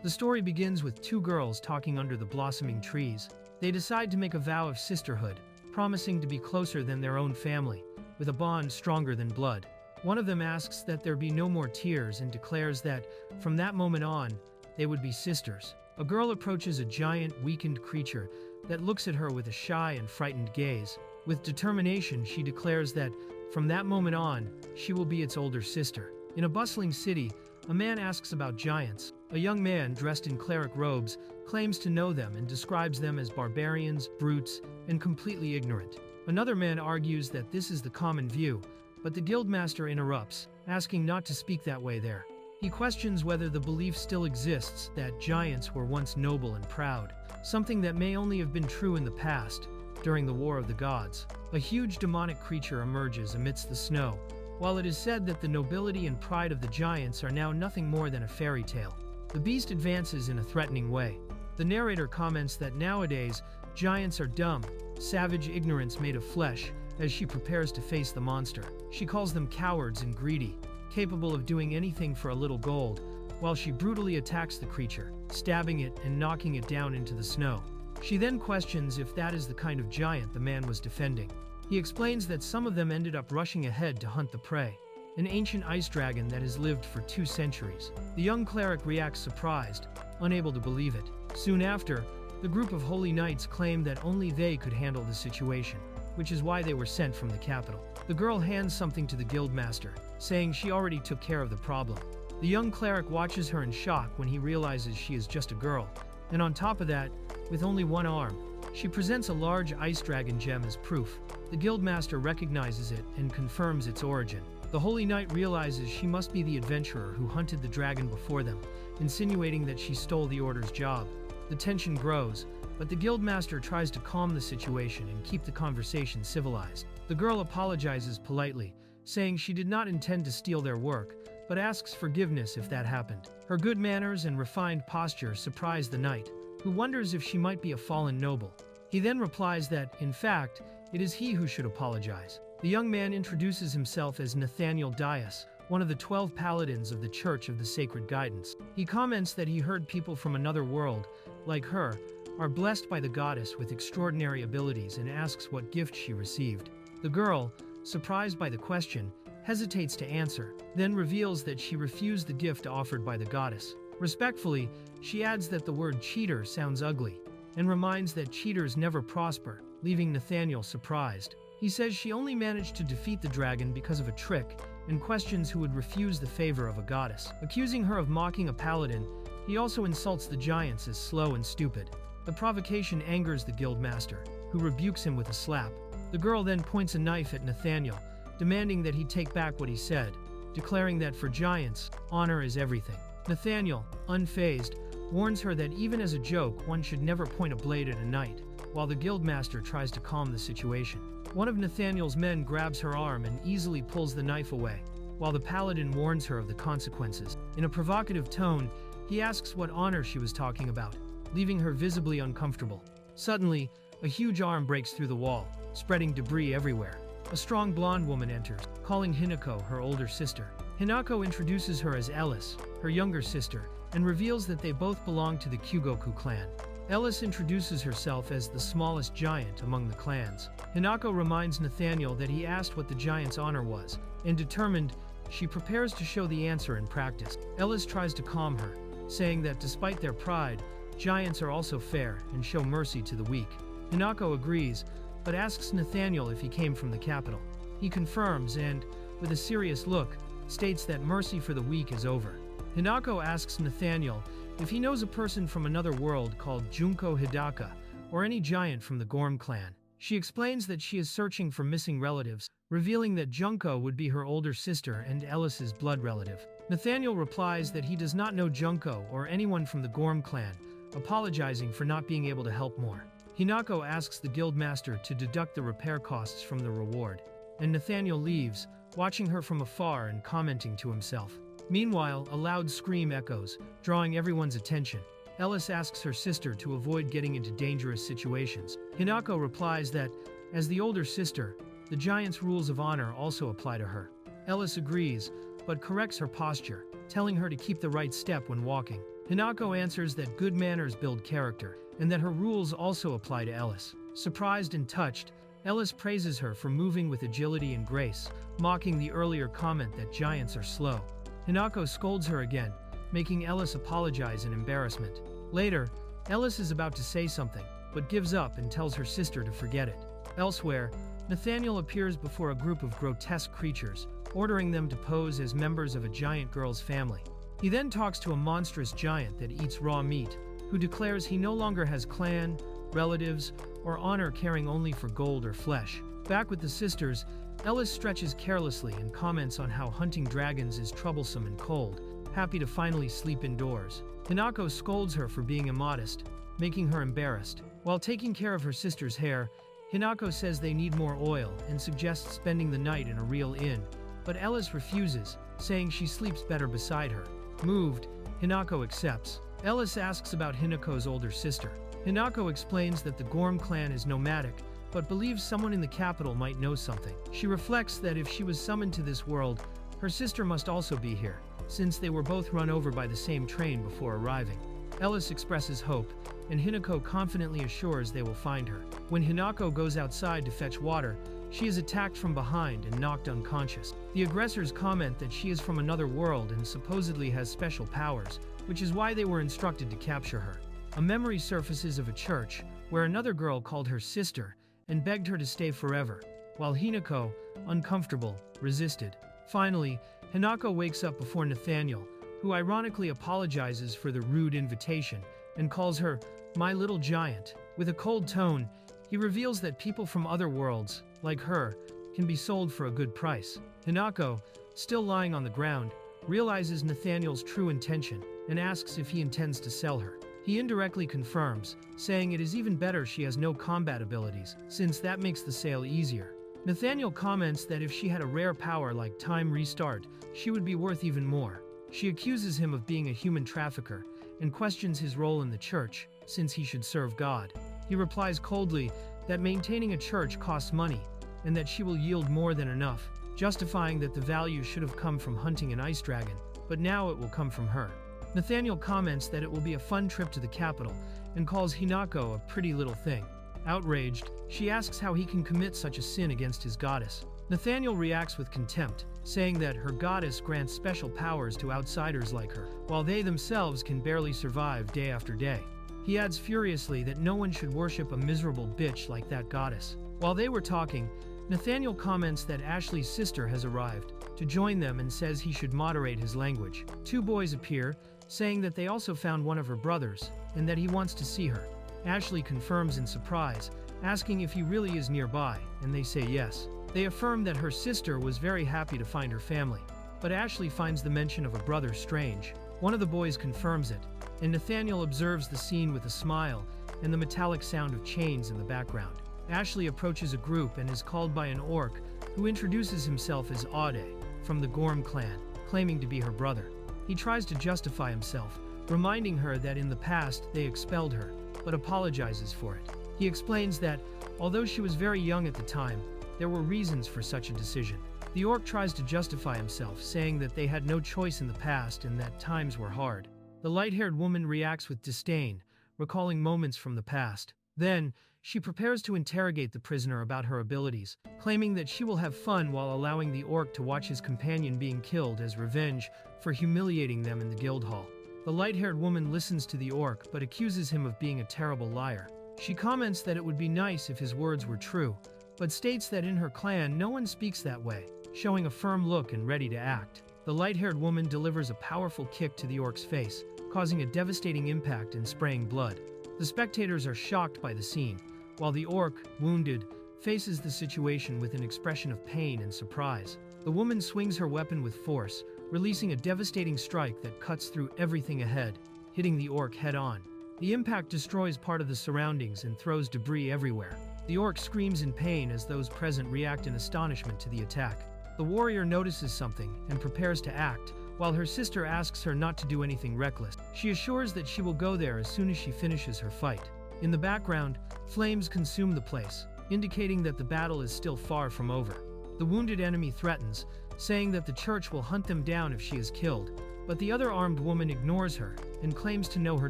The story begins with two girls talking under the blossoming trees. They decide to make a vow of sisterhood, promising to be closer than their own family, with a bond stronger than blood. One of them asks that there be no more tears and declares that, from that moment on, they would be sisters. A girl approaches a giant, weakened creature that looks at her with a shy and frightened gaze. With determination, she declares that, from that moment on, she will be its older sister. In a bustling city, a man asks about giants. A young man dressed in cleric robes claims to know them and describes them as barbarians, brutes, and completely ignorant. Another man argues that this is the common view, but the guildmaster interrupts, asking not to speak that way there. He questions whether the belief still exists that giants were once noble and proud, something that may only have been true in the past, during the War of the Gods. A huge demonic creature emerges amidst the snow, while it is said that the nobility and pride of the giants are now nothing more than a fairy tale. The beast advances in a threatening way. The narrator comments that nowadays, giants are dumb, savage ignorance made of flesh, as she prepares to face the monster. She calls them cowards and greedy, capable of doing anything for a little gold, while she brutally attacks the creature, stabbing it and knocking it down into the snow. She then questions if that is the kind of giant the man was defending. He explains that some of them ended up rushing ahead to hunt the prey, an ancient ice dragon that has lived for 2 centuries. The young cleric reacts surprised, unable to believe it. Soon after, the group of holy knights claim that only they could handle the situation, which is why they were sent from the capital. The girl hands something to the guildmaster, saying she already took care of the problem. The young cleric watches her in shock when he realizes she is just a girl, and on top of that, with only one arm, she presents a large ice dragon gem as proof. The guildmaster recognizes it and confirms its origin. The holy knight realizes she must be the adventurer who hunted the dragon before them, insinuating that she stole the order's job. The tension grows, but the guildmaster tries to calm the situation and keep the conversation civilized. The girl apologizes politely, saying she did not intend to steal their work, but asks forgiveness if that happened. Her good manners and refined posture surprise the knight, who wonders if she might be a fallen noble. He then replies that, in fact, it is he who should apologize. The young man introduces himself as Nathaniel Dias, one of the 12 paladins of the Church of the Sacred Guidance. He comments that he heard people from another world, like her, are blessed by the goddess with extraordinary abilities and asks what gift she received. The girl, surprised by the question, hesitates to answer, then reveals that she refused the gift offered by the goddess. Respectfully, she adds that the word cheater sounds ugly, and reminds that cheaters never prosper, leaving Nathaniel surprised. He says she only managed to defeat the dragon because of a trick, and questions who would refuse the favor of a goddess. Accusing her of mocking a paladin, he also insults the giants as slow and stupid. The provocation angers the guildmaster, who rebukes him with a slap. The girl then points a knife at Nathaniel, demanding that he take back what he said, declaring that for giants, honor is everything. Nathaniel, unfazed, warns her that even as a joke, one should never point a blade at a knight, while the guildmaster tries to calm the situation. One of Nathaniel's men grabs her arm and easily pulls the knife away, while the paladin warns her of the consequences. In a provocative tone, he asks what honor she was talking about, leaving her visibly uncomfortable. Suddenly, a huge arm breaks through the wall, spreading debris everywhere. A strong blonde woman enters, calling Hinako her older sister. Hinako introduces her as Ellis, her younger sister, and reveals that they both belong to the Kyugoku clan. Ellis introduces herself as the smallest giant among the clans. Hinako reminds Nathaniel that he asked what the giant's honor was, and determined, she prepares to show the answer in practice. Ellis tries to calm her, saying that despite their pride, giants are also fair and show mercy to the weak. Hinako agrees, but asks Nathaniel if he came from the capital. He confirms and, with a serious look, states that mercy for the weak is over. Hinako asks Nathaniel if he knows a person from another world called Junko Hidaka, or any giant from the Gorm clan. She explains that she is searching for missing relatives, revealing that Junko would be her older sister and Ellis's blood relative. Nathaniel replies that he does not know Junko or anyone from the Gorm clan, apologizing for not being able to help more. Hinako asks the guildmaster to deduct the repair costs from the reward, and Nathaniel leaves, watching her from afar and commenting to himself. Meanwhile, a loud scream echoes, drawing everyone's attention. Ellis asks her sister to avoid getting into dangerous situations. Hinako replies that, as the older sister, the giant's rules of honor also apply to her. Ellis agrees, but corrects her posture, telling her to keep the right step when walking. Hinako answers that good manners build character, and that her rules also apply to Ellis. Surprised and touched, Ellis praises her for moving with agility and grace, mocking the earlier comment that giants are slow. Hinako scolds her again, making Ellis apologize in embarrassment. Later, Ellis is about to say something, but gives up and tells her sister to forget it. Elsewhere, Nathaniel appears before a group of grotesque creatures, ordering them to pose as members of a giant girl's family. He then talks to a monstrous giant that eats raw meat, who declares he no longer has clan, relatives, or honor, caring only for gold or flesh. Back with the sisters, Ellis stretches carelessly and comments on how hunting dragons is troublesome and cold, happy to finally sleep indoors. Hinako scolds her for being immodest, making her embarrassed. While taking care of her sister's hair, Hinako says they need more oil and suggests spending the night in a real inn, but Ellis refuses, saying she sleeps better beside her. Moved, Hinako accepts. Ellis asks about Hinako's older sister. Hinako explains that the Gorm clan is nomadic, but believes someone in the capital might know something. She reflects that if she was summoned to this world, her sister must also be here, since they were both run over by the same train before arriving. Ellis expresses hope, and Hinako confidently assures they will find her. When Hinako goes outside to fetch water, she is attacked from behind and knocked unconscious. The aggressors comment that she is from another world and supposedly has special powers, which is why they were instructed to capture her. A memory surfaces of a church, where another girl called her sister and begged her to stay forever, while Hinako, uncomfortable, resisted. Finally, Hinako wakes up before Nathaniel, who ironically apologizes for the rude invitation and calls her, "My little giant." With a cold tone, he reveals that people from other worlds, like her, can be sold for a good price. Hinako, still lying on the ground, realizes Nathaniel's true intention and asks if he intends to sell her. He indirectly confirms, saying it is even better she has no combat abilities, since that makes the sale easier. Nathaniel comments that if she had a rare power like time restart, she would be worth even more. She accuses him of being a human trafficker and questions his role in the church, since he should serve God. He replies coldly that maintaining a church costs money, and that she will yield more than enough, justifying that the value should have come from hunting an ice dragon, but now it will come from her. Nathaniel comments that it will be a fun trip to the capital, and calls Hinako a pretty little thing. Outraged, she asks how he can commit such a sin against his goddess. Nathaniel reacts with contempt, saying that her goddess grants special powers to outsiders like her, while they themselves can barely survive day after day. He adds furiously that no one should worship a miserable bitch like that goddess. While they were talking, Nathaniel comments that Ashley's sister has arrived to join them and says he should moderate his language. Two boys appear, saying that they also found one of her brothers and that he wants to see her. Ashley confirms in surprise, asking if he really is nearby, and they say yes. They affirm that her sister was very happy to find her family, but Ashley finds the mention of a brother strange. One of the boys confirms it, and Nathaniel observes the scene with a smile and the metallic sound of chains in the background. Ashley approaches a group and is called by an orc who introduces himself as Ade, from the Gorm clan, claiming to be her brother. He tries to justify himself, reminding her that in the past they expelled her, but apologizes for it. He explains that, although she was very young at the time, there were reasons for such a decision. The orc tries to justify himself, saying that they had no choice in the past and that times were hard. The light-haired woman reacts with disdain, recalling moments from the past. Then, she prepares to interrogate the prisoner about her abilities, claiming that she will have fun while allowing the orc to watch his companion being killed as revenge for humiliating them in the guild hall. The light-haired woman listens to the orc but accuses him of being a terrible liar. She comments that it would be nice if his words were true, but states that in her clan no one speaks that way, showing a firm look and ready to act. The light-haired woman delivers a powerful kick to the orc's face, causing a devastating impact and spraying blood. The spectators are shocked by the scene, while the orc, wounded, faces the situation with an expression of pain and surprise. The woman swings her weapon with force, releasing a devastating strike that cuts through everything ahead, hitting the orc head-on. The impact destroys part of the surroundings and throws debris everywhere. The orc screams in pain as those present react in astonishment to the attack. The warrior notices something and prepares to act, while her sister asks her not to do anything reckless. She assures that she will go there as soon as she finishes her fight. In the background, flames consume the place, indicating that the battle is still far from over. The wounded enemy threatens, saying that the church will hunt them down if she is killed, But the other armed woman ignores her and claims to know her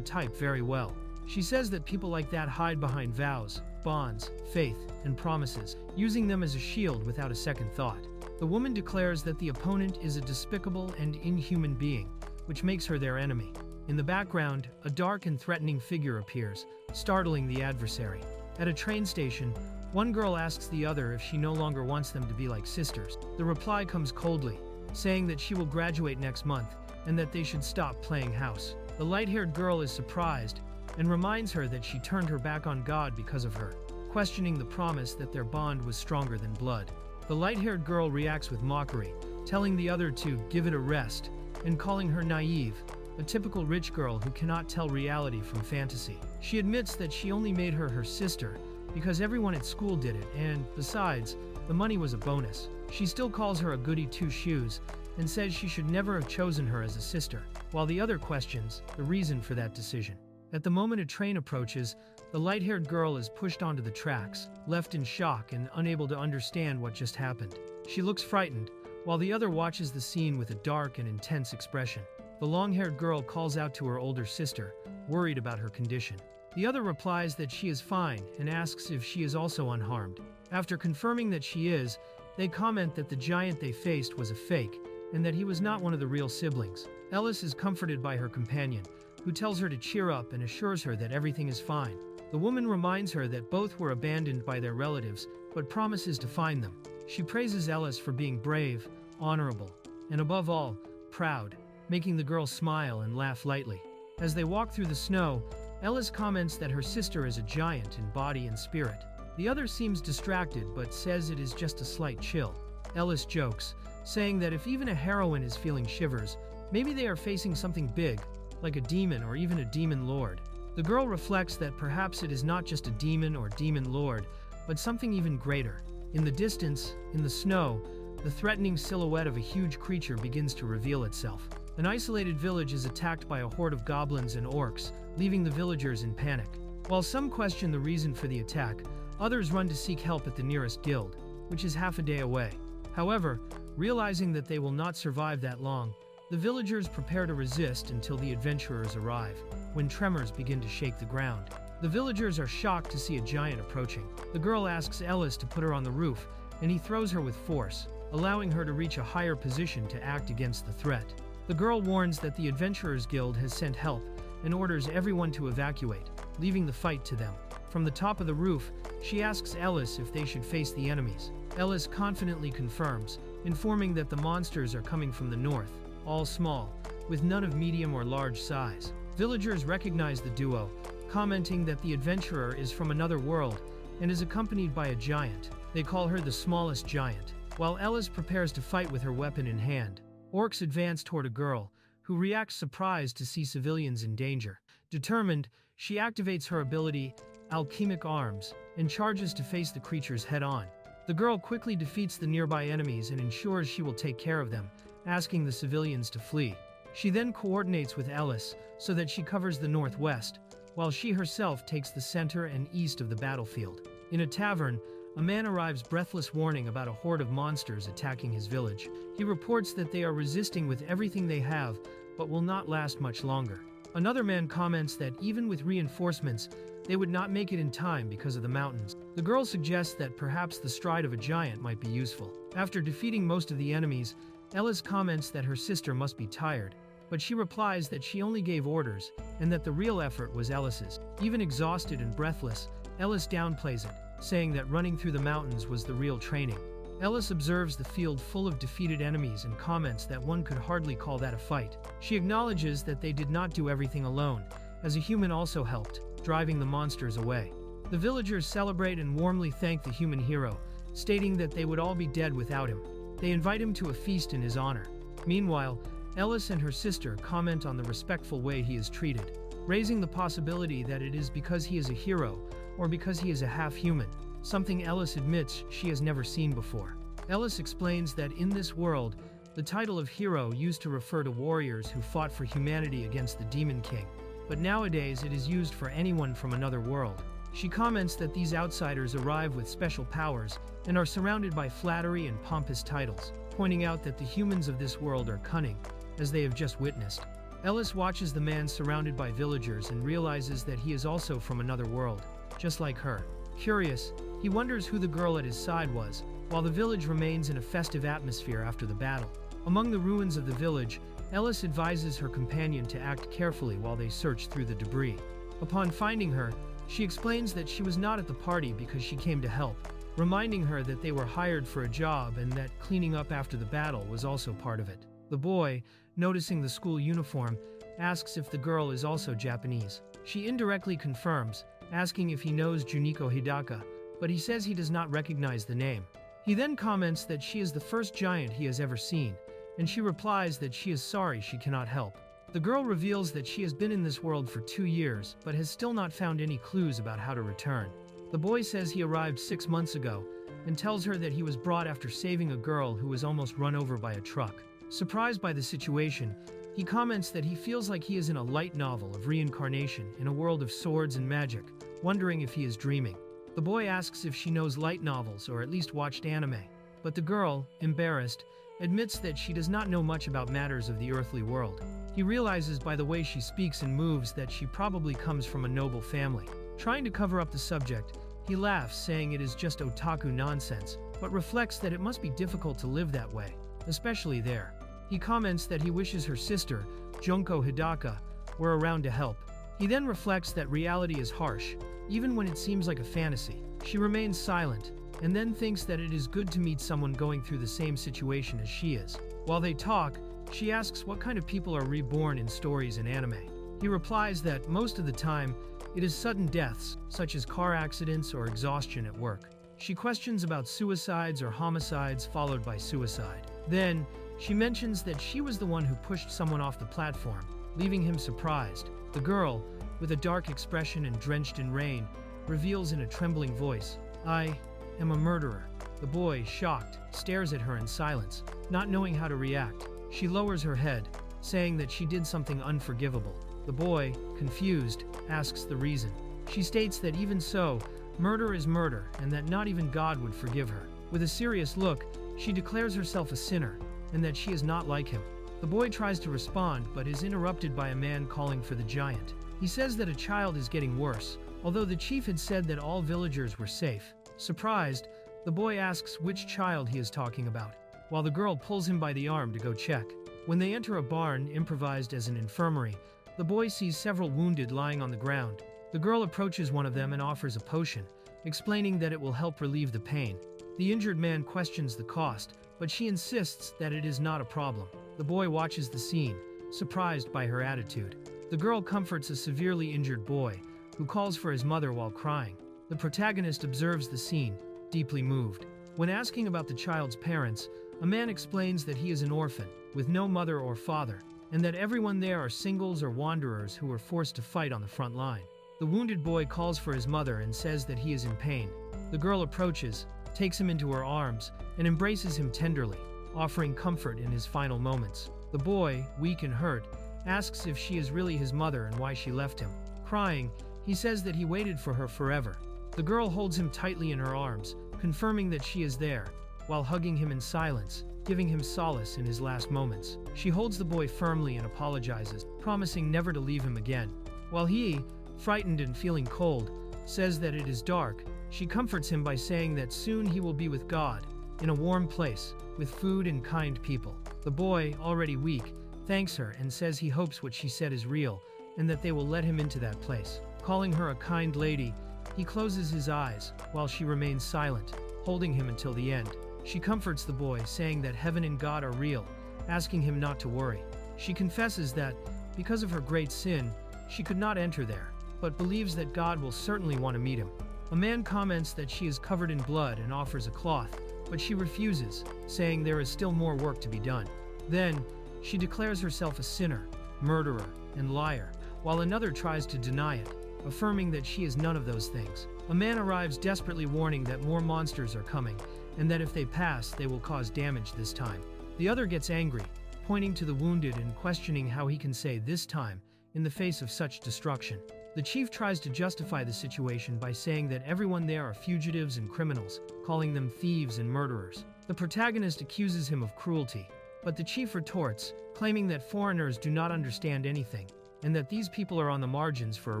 type very well. She says that people like that hide behind vows, bonds, faith, and promises, using them as a shield without a second thought. The woman declares that the opponent is a despicable and inhuman being, which makes her their enemy. In the background, a dark and threatening figure appears, startling the adversary. At a train station, one girl asks the other if she no longer wants them to be like sisters. The reply comes coldly, saying that she will graduate next month and that they should stop playing house. The light-haired girl is surprised and reminds her that she turned her back on God because of her, questioning the promise that their bond was stronger than blood. The light-haired girl reacts with mockery, telling the other to give it a rest and calling her naive, a typical rich girl who cannot tell reality from fantasy. She admits that she only made her her sister because everyone at school did it, and besides, the money was a bonus. She still calls her a goody two-shoes and says she should never have chosen her as a sister, while the other questions the reason for that decision. At the moment a train approaches, the light-haired girl is pushed onto the tracks, left in shock and unable to understand what just happened. She looks frightened, while the other watches the scene with a dark and intense expression. The long-haired girl calls out to her older sister, worried about her condition. The other replies that she is fine and asks if she is also unharmed. After confirming that she is, they comment that the giant they faced was a fake and that he was not one of the real siblings. Ellis is comforted by her companion, who tells her to cheer up and assures her that everything is fine. The woman reminds her that both were abandoned by their relatives, but promises to find them. She praises Ellis for being brave, honorable, and above all, proud, making the girl smile and laugh lightly. As they walk through the snow, Ellis comments that her sister is a giant in body and spirit. The other seems distracted but says it is just a slight chill. Ellis jokes, saying that if even a heroine is feeling shivers, maybe they are facing something big, like a demon or even a demon lord. The girl reflects that perhaps it is not just a demon or demon lord, but something even greater. In the distance, in the snow, the threatening silhouette of a huge creature begins to reveal itself. An isolated village is attacked by a horde of goblins and orcs, leaving the villagers in panic. While some question the reason for the attack, others run to seek help at the nearest guild, which is half a day away. However, realizing that they will not survive that long, the villagers prepare to resist until the adventurers arrive, when tremors begin to shake the ground. The villagers are shocked to see a giant approaching. The girl asks Ellis to put her on the roof, and he throws her with force, allowing her to reach a higher position to act against the threat. The girl warns that the Adventurers Guild has sent help and orders everyone to evacuate, leaving the fight to them. From the top of the roof, she asks Ellis if they should face the enemies. Ellis confidently confirms, informing that the monsters are coming from the north, all small, with none of medium or large size. Villagers recognize the duo, commenting that the adventurer is from another world and is accompanied by a giant. They call her the smallest giant. While Ellis prepares to fight with her weapon in hand, orcs advance toward a girl, who reacts surprised to see civilians in danger. Determined, she activates her ability, Alchemic Arms, and charges to face the creatures head-on. The girl quickly defeats the nearby enemies and ensures she will take care of them, asking the civilians to flee. She then coordinates with Ellis so that she covers the northwest, while she herself takes the center and east of the battlefield. In a tavern, a man arrives breathless warning about a horde of monsters attacking his village. He reports that they are resisting with everything they have, but will not last much longer. Another man comments that even with reinforcements, they would not make it in time because of the mountains. The girl suggests that perhaps the stride of a giant might be useful. After defeating most of the enemies, Ellis comments that her sister must be tired, but she replies that she only gave orders and that the real effort was Ellis's. Even exhausted and breathless, Ellis downplays it, saying that running through the mountains was the real training. Ellis observes the field full of defeated enemies and comments that one could hardly call that a fight. She acknowledges that they did not do everything alone, as a human also helped, driving the monsters away. The villagers celebrate and warmly thank the human hero, stating that they would all be dead without him. They invite him to a feast in his honor. Meanwhile, Ellis and her sister comment on the respectful way he is treated, raising the possibility that it is because he is a hero or because he is a half-human, something Ellis admits she has never seen before. Ellis explains that in this world, the title of hero used to refer to warriors who fought for humanity against the Demon King, but nowadays it is used for anyone from another world. She comments that these outsiders arrive with special powers and are surrounded by flattery and pompous titles, pointing out that the humans of this world are cunning, as they have just witnessed. Ellis watches the man surrounded by villagers and realizes that he is also from another world, just like her. Curious, he wonders who the girl at his side was, while the village remains in a festive atmosphere after the battle. Among the ruins of the village, Ellis advises her companion to act carefully while they search through the debris. Upon finding her, she explains that she was not at the party because she came to help, reminding her that they were hired for a job and that cleaning up after the battle was also part of it. The boy, noticing the school uniform, asks if the girl is also Japanese. She indirectly confirms, asking if he knows Juniko Hidaka, but he says he does not recognize the name. He then comments that she is the first giant he has ever seen, and she replies that she is sorry she cannot help. The girl reveals that she has been in this world for 2 years, but has still not found any clues about how to return. The boy says he arrived 6 months ago, and tells her that he was brought after saving a girl who was almost run over by a truck. Surprised by the situation, he comments that he feels like he is in a light novel of reincarnation in a world of swords and magic, wondering if he is dreaming. The boy asks if she knows light novels or at least watched anime, but the girl, embarrassed, admits that she does not know much about matters of the earthly world. He realizes by the way she speaks and moves that she probably comes from a noble family. Trying to cover up the subject, he laughs, saying it is just otaku nonsense, but reflects that it must be difficult to live that way, especially there. He comments that he wishes her sister, Junko Hidaka, were around to help. He then reflects that reality is harsh, even when it seems like a fantasy. She remains silent, and then thinks that it is good to meet someone going through the same situation as she is. While they talk, she asks what kind of people are reborn in stories and anime. He replies that most of the time, it is sudden deaths, such as car accidents or exhaustion at work. She questions about suicides or homicides followed by suicide. Then, she mentions that she was the one who pushed someone off the platform, leaving him surprised. The girl, with a dark expression and drenched in rain, reveals in a trembling voice, "I am a murderer." The boy, shocked, stares at her in silence, not knowing how to react. She lowers her head, saying that she did something unforgivable. The boy, confused, asks the reason. She states that even so, murder is murder and that not even God would forgive her. With a serious look, she declares herself a sinner and that she is not like him. The boy tries to respond but is interrupted by a man calling for the giant. He says that a child is getting worse, although the chief had said that all villagers were safe. Surprised, the boy asks which child he is talking about, while the girl pulls him by the arm to go check. When they enter a barn improvised as an infirmary, the boy sees several wounded lying on the ground. The girl approaches one of them and offers a potion, explaining that it will help relieve the pain. The injured man questions the cost, but she insists that it is not a problem. The boy watches the scene, surprised by her attitude. The girl comforts a severely injured boy, who calls for his mother while crying. The protagonist observes the scene, deeply moved. When asking about the child's parents, a man explains that he is an orphan, with no mother or father, and that everyone there are singles or wanderers who were forced to fight on the front line. The wounded boy calls for his mother and says that he is in pain. The girl approaches, takes him into her arms, and embraces him tenderly, offering comfort in his final moments. The boy, weak and hurt, asks if she is really his mother and why she left him. Crying, he says that he waited for her forever. The girl holds him tightly in her arms, confirming that she is there, while hugging him in silence, giving him solace in his last moments. She holds the boy firmly and apologizes, promising never to leave him again. While he, frightened and feeling cold, says that it is dark, she comforts him by saying that soon he will be with God, in a warm place, with food and kind people. The boy, already weak, thanks her and says he hopes what she said is real, and that they will let him into that place. Calling her a kind lady, he closes his eyes, while she remains silent, holding him until the end. She comforts the boy, saying that heaven and God are real, asking him not to worry. She confesses that, because of her great sin, she could not enter there, but believes that God will certainly want to meet him. A man comments that she is covered in blood and offers a cloth, but she refuses, saying there is still more work to be done. Then, she declares herself a sinner, murderer, and liar, while another tries to deny it, affirming that she is none of those things. A man arrives desperately warning that more monsters are coming, and that if they pass, they will cause damage this time. The other gets angry, pointing to the wounded and questioning how he can say "this time" in the face of such destruction. The chief tries to justify the situation by saying that everyone there are fugitives and criminals, calling them thieves and murderers. The protagonist accuses him of cruelty, But the chief retorts, claiming that foreigners do not understand anything, and that these people are on the margins for a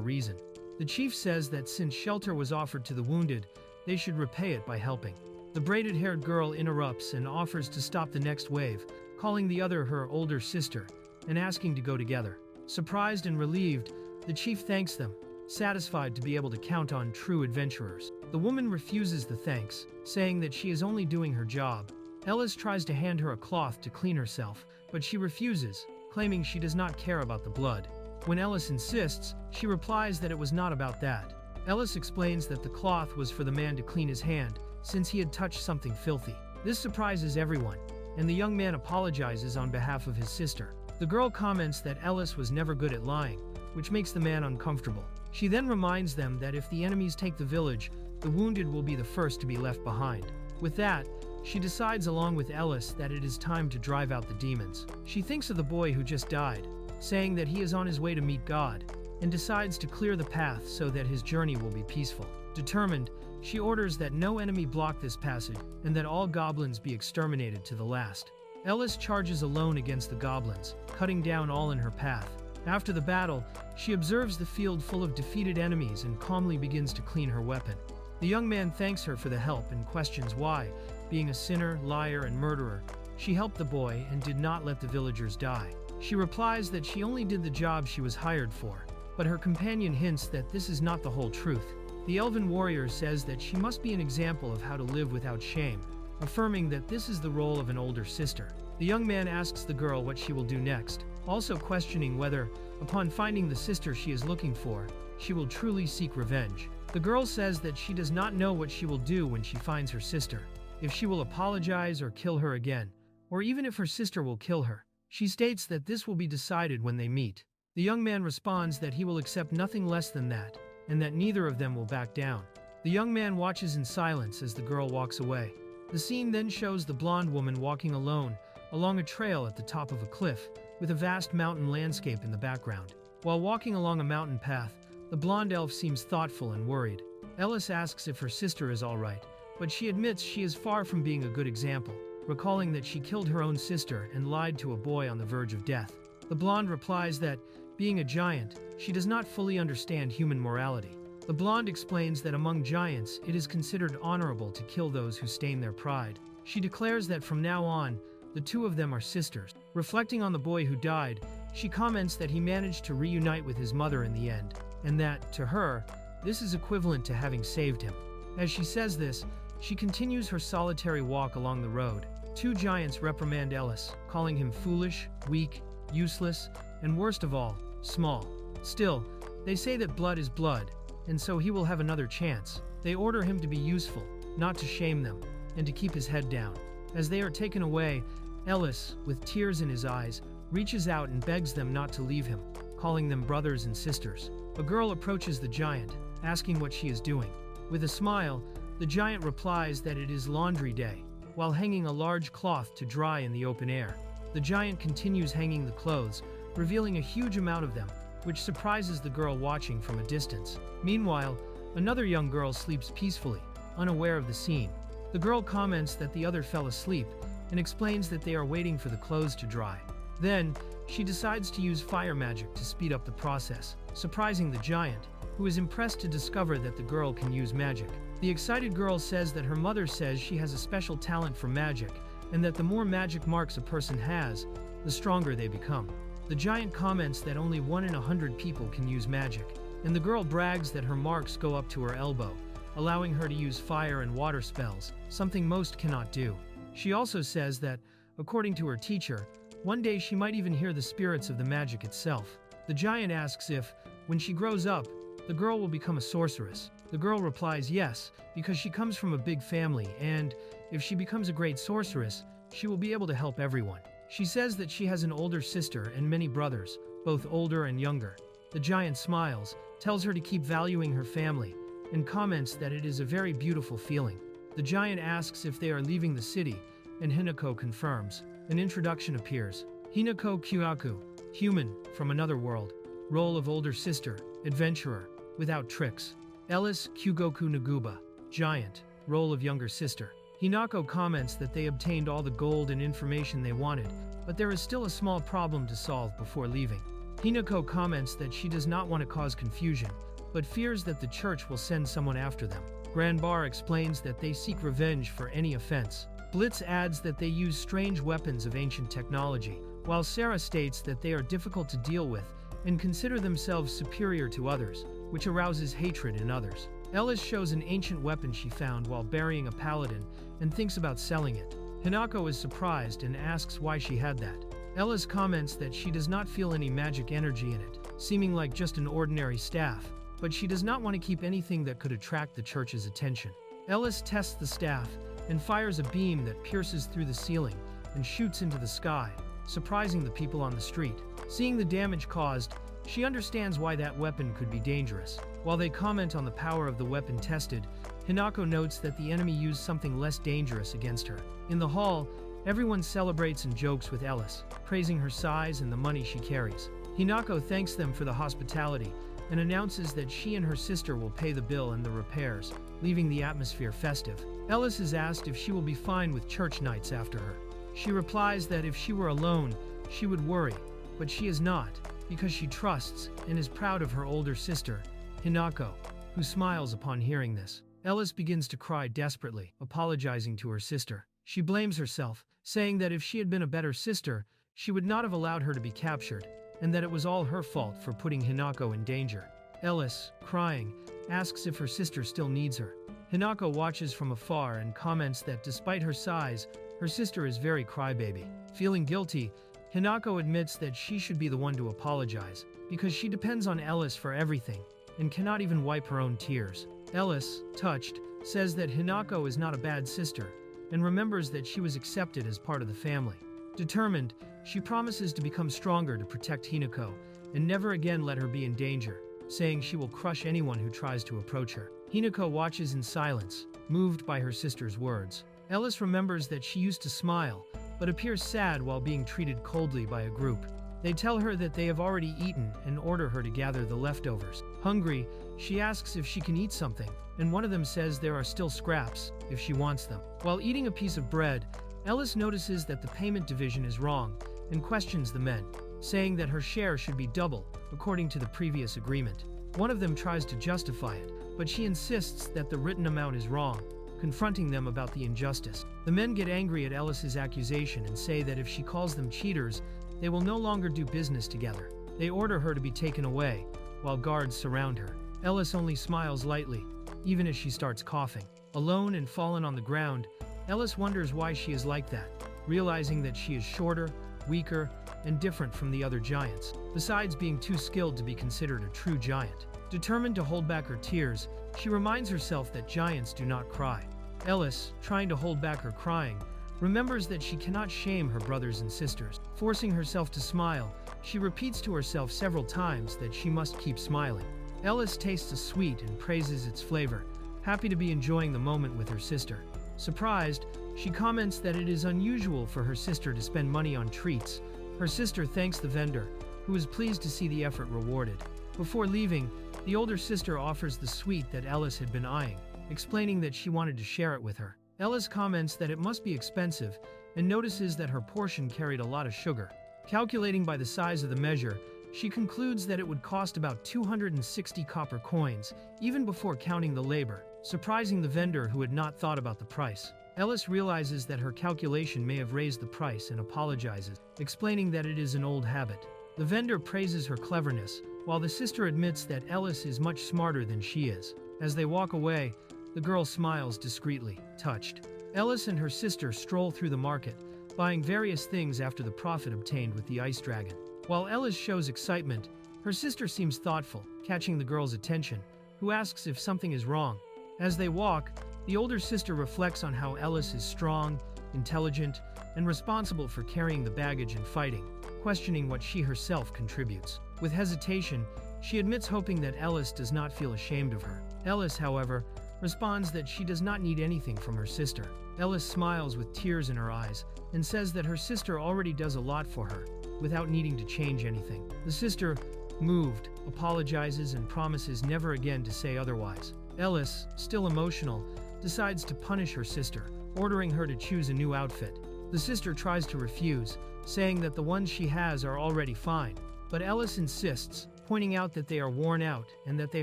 reason. The chief says that since shelter was offered to the wounded, they should repay it by helping. The braided-haired girl interrupts and offers to stop the next wave, calling the other her older sister, and asking to go together. Surprised and relieved, the chief thanks them, satisfied to be able to count on true adventurers. The woman refuses the thanks, saying that she is only doing her job. Ellis tries to hand her a cloth to clean herself, but she refuses, claiming she does not care about the blood. When Ellis insists, she replies that it was not about that. Ellis explains that the cloth was for the man to clean his hand, since he had touched something filthy. This surprises everyone, and the young man apologizes on behalf of his sister. The girl comments that Ellis was never good at lying, which makes the man uncomfortable. She then reminds them that if the enemies take the village, the wounded will be the first to be left behind. With that, she decides along with Ellis that it is time to drive out the demons. She thinks of the boy who just died, saying that he is on his way to meet God, and decides to clear the path so that his journey will be peaceful. Determined, she orders that no enemy block this passage and that all goblins be exterminated to the last. Ellis charges alone against the goblins, cutting down all in her path. After the battle, she observes the field full of defeated enemies and calmly begins to clean her weapon. The young man thanks her for the help and questions why, being a sinner, liar, and murderer, she helped the boy and did not let the villagers die. She replies that she only did the job she was hired for, but her companion hints that this is not the whole truth. The elven warrior says that she must be an example of how to live without shame, affirming that this is the role of an older sister. The young man asks the girl what she will do next, also questioning whether, upon finding the sister she is looking for, she will truly seek revenge. The girl says that she does not know what she will do when she finds her sister, if she will apologize or kill her again, or even if her sister will kill her. She states that this will be decided when they meet. The young man responds that he will accept nothing less than that, and that neither of them will back down. The young man watches in silence as the girl walks away. The scene then shows the blonde woman walking alone along a trail at the top of a cliff, with a vast mountain landscape in the background. While walking along a mountain path, the blonde elf seems thoughtful and worried. Ellis asks if her sister is all right, but she admits she is far from being a good example, recalling that she killed her own sister and lied to a boy on the verge of death. The blonde replies that, being a giant, she does not fully understand human morality. The blonde explains that among giants, it is considered honorable to kill those who stain their pride. She declares that from now on, the two of them are sisters. Reflecting on the boy who died, she comments that he managed to reunite with his mother in the end, and that, to her, this is equivalent to having saved him. As she says this, she continues her solitary walk along the road. Two giants reprimand Ellis, calling him foolish, weak, useless, and worst of all, small. Still, they say that blood is blood, and so he will have another chance. They order him to be useful, not to shame them, and to keep his head down. As they are taken away, Ellis, with tears in his eyes, reaches out and begs them not to leave him, calling them brothers and sisters. A girl approaches the giant, asking what she is doing. With a smile, the giant replies that it is laundry day, while hanging a large cloth to dry in the open air. The giant continues hanging the clothes, revealing a huge amount of them, which surprises the girl watching from a distance. Meanwhile, another young girl sleeps peacefully, unaware of the scene. The girl comments that the other fell asleep and explains that they are waiting for the clothes to dry. Then, she decides to use fire magic to speed up the process, surprising the giant, who is impressed to discover that the girl can use magic. The excited girl says that her mother says she has a special talent for magic, and that the more magic marks a person has, the stronger they become. The giant comments that only 1 in 100 people can use magic, and the girl brags that her marks go up to her elbow, allowing her to use fire and water spells, something most cannot do. She also says that, according to her teacher, one day she might even hear the spirits of the magic itself. The giant asks if, when she grows up, the girl will become a sorceress. The girl replies yes, because she comes from a big family, and, if she becomes a great sorceress, she will be able to help everyone. She says that she has an older sister and many brothers, both older and younger. The giant smiles, tells her to keep valuing her family, and comments that it is a very beautiful feeling. The giant asks if they are leaving the city, and Hinako confirms. An introduction appears. Hinako Kyaku, human, from another world. Role of older sister, adventurer, without tricks. Ellis Kyugoku Naguba, giant, role of younger sister. Hinako comments that they obtained all the gold and information they wanted, but there is still a small problem to solve before leaving. Hinako comments that she does not want to cause confusion, but fears that the church will send someone after them. Granbar explains that they seek revenge for any offense. Blitz adds that they use strange weapons of ancient technology, while Sarah states that they are difficult to deal with and consider themselves superior to others, which arouses hatred in others. Ellis shows an ancient weapon she found while burying a paladin and thinks about selling it. Hinako is surprised and asks why she had that. Ellis comments that she does not feel any magic energy in it, seeming like just an ordinary staff, but she does not want to keep anything that could attract the church's attention. Ellis tests the staff and fires a beam that pierces through the ceiling and shoots into the sky, surprising the people on the street. Seeing the damage caused, she understands why that weapon could be dangerous. While they comment on the power of the weapon tested, Hinako notes that the enemy used something less dangerous against her. In the hall, everyone celebrates and jokes with Ellis, praising her size and the money she carries. Hinako thanks them for the hospitality and announces that she and her sister will pay the bill and the repairs, leaving the atmosphere festive. Ellis is asked if she will be fine with church nights after her. She replies that if she were alone, she would worry, but she is not, because she trusts and is proud of her older sister, Hinako, who smiles upon hearing this. Ellis begins to cry desperately, apologizing to her sister. She blames herself, saying that if she had been a better sister, she would not have allowed her to be captured, and that it was all her fault for putting Hinako in danger. Ellis, crying, asks if her sister still needs her. Hinako watches from afar and comments that despite her size, her sister is very crybaby. Feeling guilty, Hinako admits that she should be the one to apologize, because she depends on Ellis for everything, and cannot even wipe her own tears. Ellis, touched, says that Hinako is not a bad sister, and remembers that she was accepted as part of the family. Determined, she promises to become stronger to protect Hinako, and never again let her be in danger, saying she will crush anyone who tries to approach her. Hinako watches in silence, moved by her sister's words. Ellis remembers that she used to smile, but appears sad while being treated coldly by a group. They tell her that they have already eaten and order her to gather the leftovers. Hungry, she asks if she can eat something, and one of them says there are still scraps, if she wants them. While eating a piece of bread, Ellis notices that the payment division is wrong, and questions the men, saying that her share should be double, according to the previous agreement. One of them tries to justify it, but she insists that the written amount is wrong, confronting them about the injustice. The men get angry at Ellis's accusation and say that if she calls them cheaters, they will no longer do business together. They order her to be taken away, while guards surround her. Ellis only smiles lightly, even as she starts coughing. Alone and fallen on the ground, Ellis wonders why she is like that, realizing that she is shorter, weaker, and different from the other giants, besides being too skilled to be considered a true giant. Determined to hold back her tears, she reminds herself that giants do not cry. Ellis, trying to hold back her crying, remembers that she cannot shame her brothers and sisters. Forcing herself to smile, she repeats to herself several times that she must keep smiling. Ellis tastes a sweet and praises its flavor, happy to be enjoying the moment with her sister. Surprised, she comments that it is unusual for her sister to spend money on treats. Her sister thanks the vendor, who is pleased to see the effort rewarded. Before leaving, the older sister offers the sweet that Ellis had been eyeing, explaining that she wanted to share it with her. Ellis comments that it must be expensive and notices that her portion carried a lot of sugar. Calculating by the size of the measure, she concludes that it would cost about 260 copper coins, even before counting the labor, surprising the vendor who had not thought about the price. Ellis realizes that her calculation may have raised the price and apologizes, explaining that it is an old habit. The vendor praises her cleverness, while the sister admits that Ellis is much smarter than she is. As they walk away, the girl smiles discreetly, touched. Ellis and her sister stroll through the market, buying various things after the profit obtained with the ice dragon. While Ellis shows excitement, her sister seems thoughtful, catching the girl's attention, who asks if something is wrong. As they walk, the older sister reflects on how Ellis is strong, intelligent, and responsible for carrying the baggage and fighting, questioning what she herself contributes. With hesitation, she admits hoping that Ellis does not feel ashamed of her. Ellis, however, responds that she does not need anything from her sister. Ellis smiles with tears in her eyes and says that her sister already does a lot for her, without needing to change anything. The sister, moved, apologizes and promises never again to say otherwise. Ellis, still emotional, decides to punish her sister, ordering her to choose a new outfit. The sister tries to refuse, saying that the ones she has are already fine. But Ellis insists, pointing out that they are worn out and that they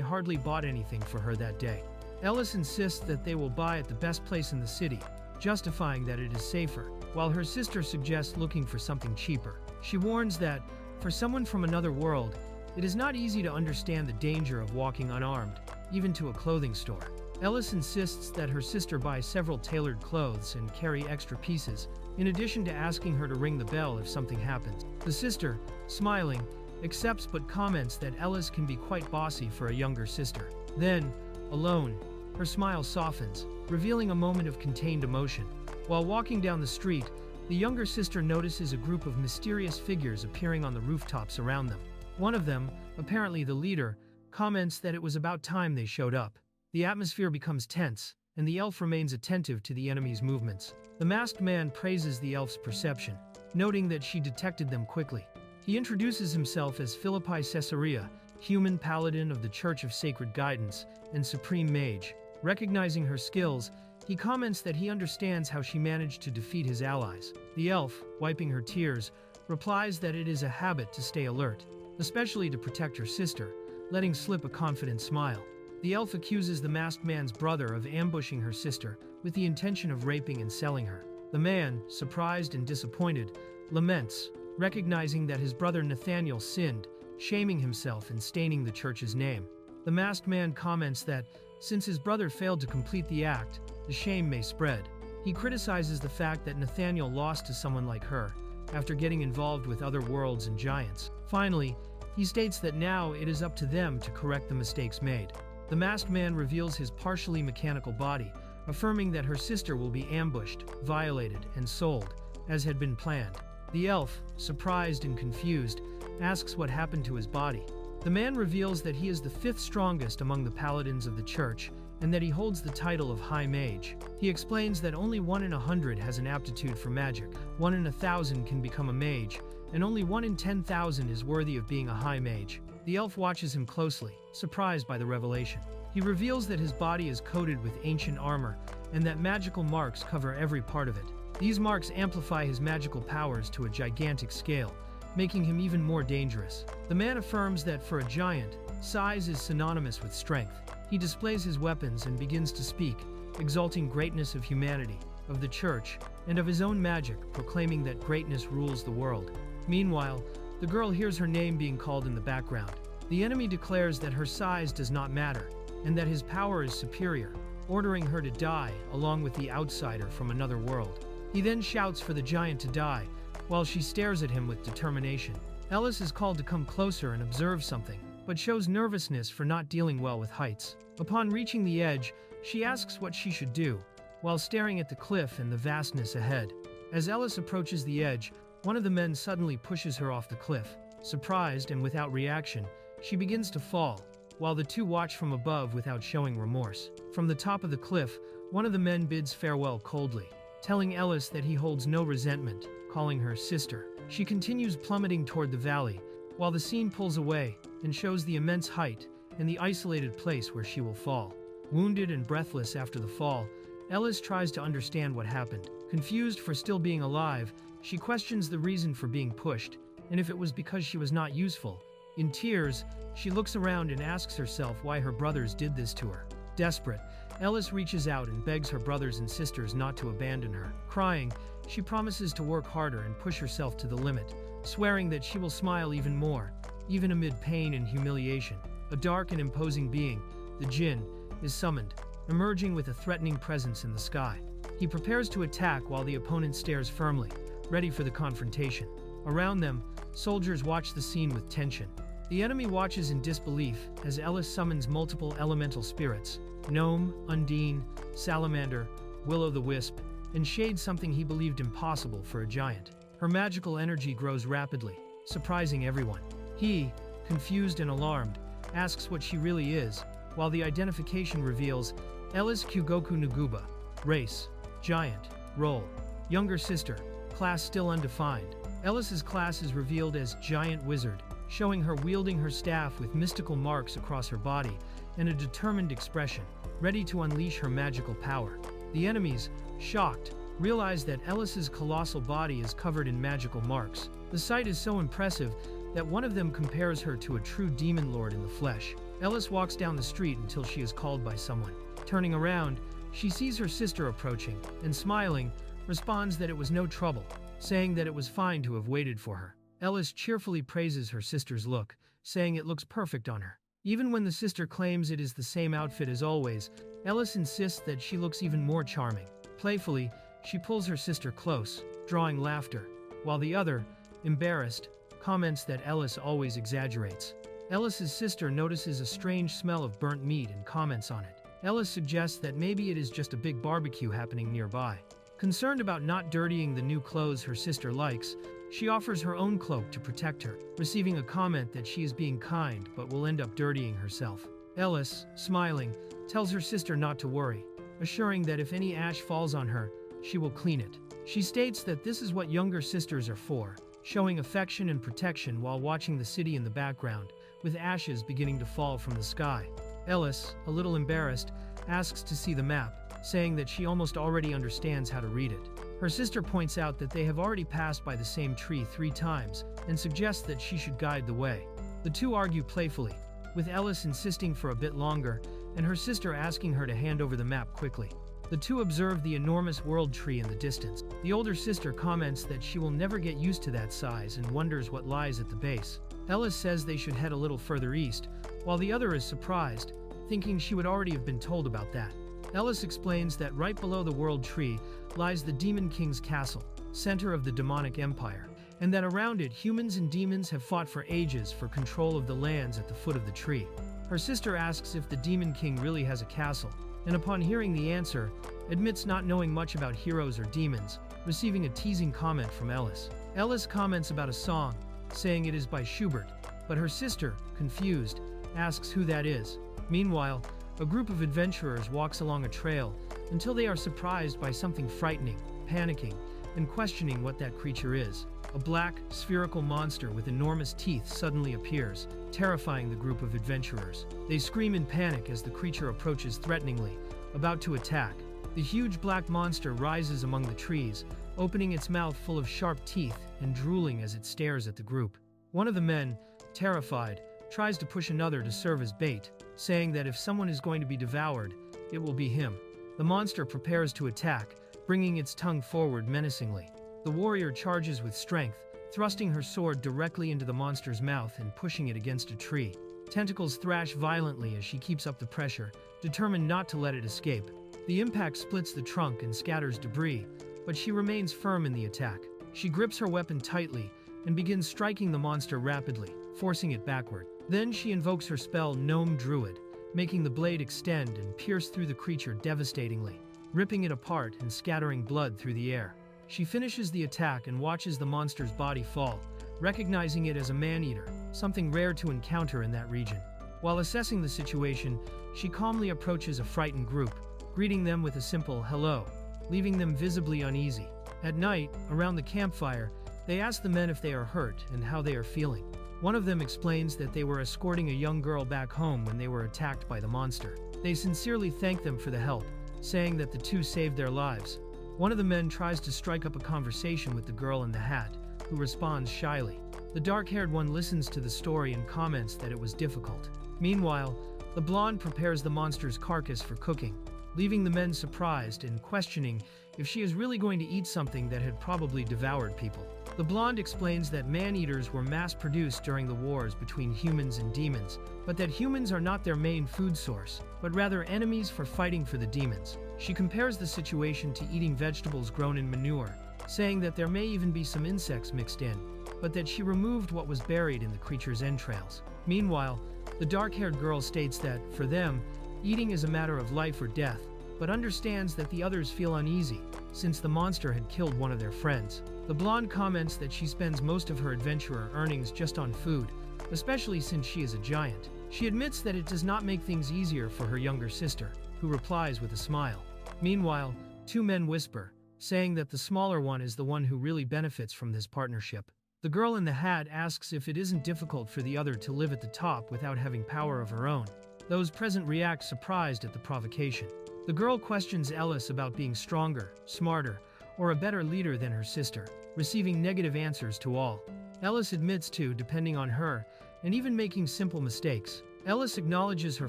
hardly bought anything for her that day. Ellis insists that they will buy at the best place in the city, justifying that it is safer, while her sister suggests looking for something cheaper. She warns that, for someone from another world, it is not easy to understand the danger of walking unarmed, even to a clothing store. Ellis insists that her sister buy several tailored clothes and carry extra pieces, in addition to asking her to ring the bell if something happens. The sister, smiling, accepts but comments that Ellis can be quite bossy for a younger sister. Then, alone, her smile softens, revealing a moment of contained emotion. While walking down the street, the younger sister notices a group of mysterious figures appearing on the rooftops around them. One of them, apparently the leader, comments that it was about time they showed up. The atmosphere becomes tense, and the elf remains attentive to the enemy's movements. The masked man praises the elf's perception, noting that she detected them quickly. He introduces himself as Philippi Caesarea, human paladin of the Church of Sacred Guidance and Supreme Mage. Recognizing her skills, he comments that he understands how she managed to defeat his allies. The elf, wiping her tears, replies that it is a habit to stay alert, especially to protect her sister, letting slip a confident smile. The elf accuses the masked man's brother of ambushing her sister with the intention of raping and selling her. The man, surprised and disappointed, laments, recognizing that his brother Nathaniel sinned, shaming himself and staining the church's name. The masked man comments that, since his brother failed to complete the act, the shame may spread. He criticizes the fact that Nathaniel lost to someone like her, after getting involved with other worlds and giants. Finally, he states that now it is up to them to correct the mistakes made. The masked man reveals his partially mechanical body, affirming that her sister will be ambushed, violated, and sold, as had been planned. The elf, surprised and confused, asks what happened to his body. The man reveals that he is the fifth strongest among the paladins of the church, and that he holds the title of High Mage. He explains that only 1 in 100 has an aptitude for magic, 1 in 1,000 can become a mage, and only 1 in 10,000 is worthy of being a High Mage. The elf watches him closely, surprised by the revelation. He reveals that his body is coated with ancient armor, and that magical marks cover every part of it. These marks amplify his magical powers to a gigantic scale, making him even more dangerous. The man affirms that for a giant, size is synonymous with strength. He displays his weapons and begins to speak, exalting greatness of humanity, of the church, and of his own magic, proclaiming that greatness rules the world. Meanwhile, the girl hears her name being called in the background. The enemy declares that her size does not matter, and that his power is superior, ordering her to die along with the outsider from another world. He then shouts for the giant to die, while she stares at him with determination. Ellis is called to come closer and observe something, but shows nervousness for not dealing well with heights. Upon reaching the edge, she asks what she should do, while staring at the cliff and the vastness ahead. As Ellis approaches the edge, one of the men suddenly pushes her off the cliff. Surprised and without reaction, she begins to fall, while the two watch from above without showing remorse. From the top of the cliff, one of the men bids farewell coldly, telling Ellis that he holds no resentment, calling her sister. She continues plummeting toward the valley, while the scene pulls away and shows the immense height and the isolated place where she will fall. Wounded and breathless after the fall, Ellis tries to understand what happened. Confused for still being alive, she questions the reason for being pushed, and if it was because she was not useful. In tears, she looks around and asks herself why her brothers did this to her. Desperate, Ellis reaches out and begs her brothers and sisters not to abandon her. Crying, she promises to work harder and push herself to the limit, swearing that she will smile even more, even amid pain and humiliation. A dark and imposing being, the Jinn, is summoned, emerging with a threatening presence in the sky. He prepares to attack while the opponent stares firmly, ready for the confrontation. Around them, soldiers watch the scene with tension. The enemy watches in disbelief as Ellis summons multiple elemental spirits: Gnome, Undine, Salamander, Will-o'-the-Wisp, and shades something he believed impossible for a giant. Her magical energy grows rapidly, surprising everyone. He, confused and alarmed, asks what she really is, while the identification reveals Ellis Kyugoku Naguba, race, giant, role, younger sister, class still undefined. Ellis's class is revealed as Giant Wizard, showing her wielding her staff with mystical marks across her body and a determined expression, ready to unleash her magical power. The enemies, shocked, realize that Ellis's colossal body is covered in magical marks. The sight is so impressive that one of them compares her to a true demon lord in the flesh. Ellis walks down the street until she is called by someone. Turning around, she sees her sister approaching, and smiling, responds that it was no trouble, saying that it was fine to have waited for her. Ellis cheerfully praises her sister's look, saying it looks perfect on her. Even when the sister claims it is the same outfit as always, Ellis insists that she looks even more charming. Playfully, she pulls her sister close, drawing laughter, while the other, embarrassed, comments that Ellis always exaggerates. Ellis's sister notices a strange smell of burnt meat and comments on it. Ellis suggests that maybe it is just a big barbecue happening nearby. Concerned about not dirtying the new clothes her sister likes, she offers her own cloak to protect her, receiving a comment that she is being kind but will end up dirtying herself. Ellis, smiling, tells her sister not to worry, assuring that if any ash falls on her, she will clean it. She states that this is what younger sisters are for, showing affection and protection while watching the city in the background, with ashes beginning to fall from the sky. Ellis, a little embarrassed, asks to see the map, saying that she almost already understands how to read it. Her sister points out that they have already passed by the same tree 3 times and suggests that she should guide the way. The two argue playfully, with Ellis insisting for a bit longer and her sister asking her to hand over the map quickly. The two observe the enormous world tree in the distance. The older sister comments that she will never get used to that size and wonders what lies at the base. Ellis says they should head a little further east, while the other is surprised, thinking she would already have been told about that. Ellis explains that right below the world tree lies the Demon King's castle, center of the demonic empire, and that around it humans and demons have fought for ages for control of the lands at the foot of the tree. Her sister asks if the Demon King really has a castle, and upon hearing the answer, admits not knowing much about heroes or demons, receiving a teasing comment from Ellis. Ellis comments about a song, saying it is by Schubert, but her sister, confused, asks who that is. Meanwhile, a group of adventurers walks along a trail until they are surprised by something frightening, panicking, and questioning what that creature is. A black, spherical monster with enormous teeth suddenly appears, terrifying the group of adventurers. They scream in panic as the creature approaches threateningly, about to attack. The huge black monster rises among the trees, opening its mouth full of sharp teeth and drooling as it stares at the group. One of the men, terrified, tries to push another to serve as bait, saying that if someone is going to be devoured, it will be him. The monster prepares to attack, bringing its tongue forward menacingly. The warrior charges with strength, thrusting her sword directly into the monster's mouth and pushing it against a tree. Tentacles thrash violently as she keeps up the pressure, determined not to let it escape. The impact splits the trunk and scatters debris, but she remains firm in the attack. She grips her weapon tightly and begins striking the monster rapidly, forcing it backward. Then she invokes her spell Gnome Druid, making the blade extend and pierce through the creature devastatingly, ripping it apart and scattering blood through the air. She finishes the attack and watches the monster's body fall, recognizing it as a man-eater, something rare to encounter in that region. While assessing the situation, she calmly approaches a frightened group, greeting them with a simple hello, leaving them visibly uneasy. At night, around the campfire, they ask the men if they are hurt and how they are feeling. One of them explains that they were escorting a young girl back home when they were attacked by the monster. They sincerely thank them for the help, saying that the two saved their lives. One of the men tries to strike up a conversation with the girl in the hat, who responds shyly. The dark-haired one listens to the story and comments that it was difficult. Meanwhile, the blonde prepares the monster's carcass for cooking, leaving the men surprised and questioning if she is really going to eat something that had probably devoured people. The blonde explains that man-eaters were mass-produced during the wars between humans and demons, but that humans are not their main food source, but rather enemies for fighting for the demons. She compares the situation to eating vegetables grown in manure, saying that there may even be some insects mixed in, but that she removed what was buried in the creature's entrails. Meanwhile, the dark-haired girl states that, for them, eating is a matter of life or death, but understands that the others feel uneasy, since the monster had killed one of their friends. The blonde comments that she spends most of her adventurer earnings just on food, especially since she is a giant. She admits that it does not make things easier for her younger sister, who replies with a smile. Meanwhile, two men whisper, saying that the smaller one is the one who really benefits from this partnership. The girl in the hat asks if it isn't difficult for the other to live at the top without having power of her own. Those present react surprised at the provocation. The girl questions Ellis about being stronger, smarter, or a better leader than her sister, receiving negative answers to all. Ellis admits to depending on her, and even making simple mistakes. Ellis acknowledges her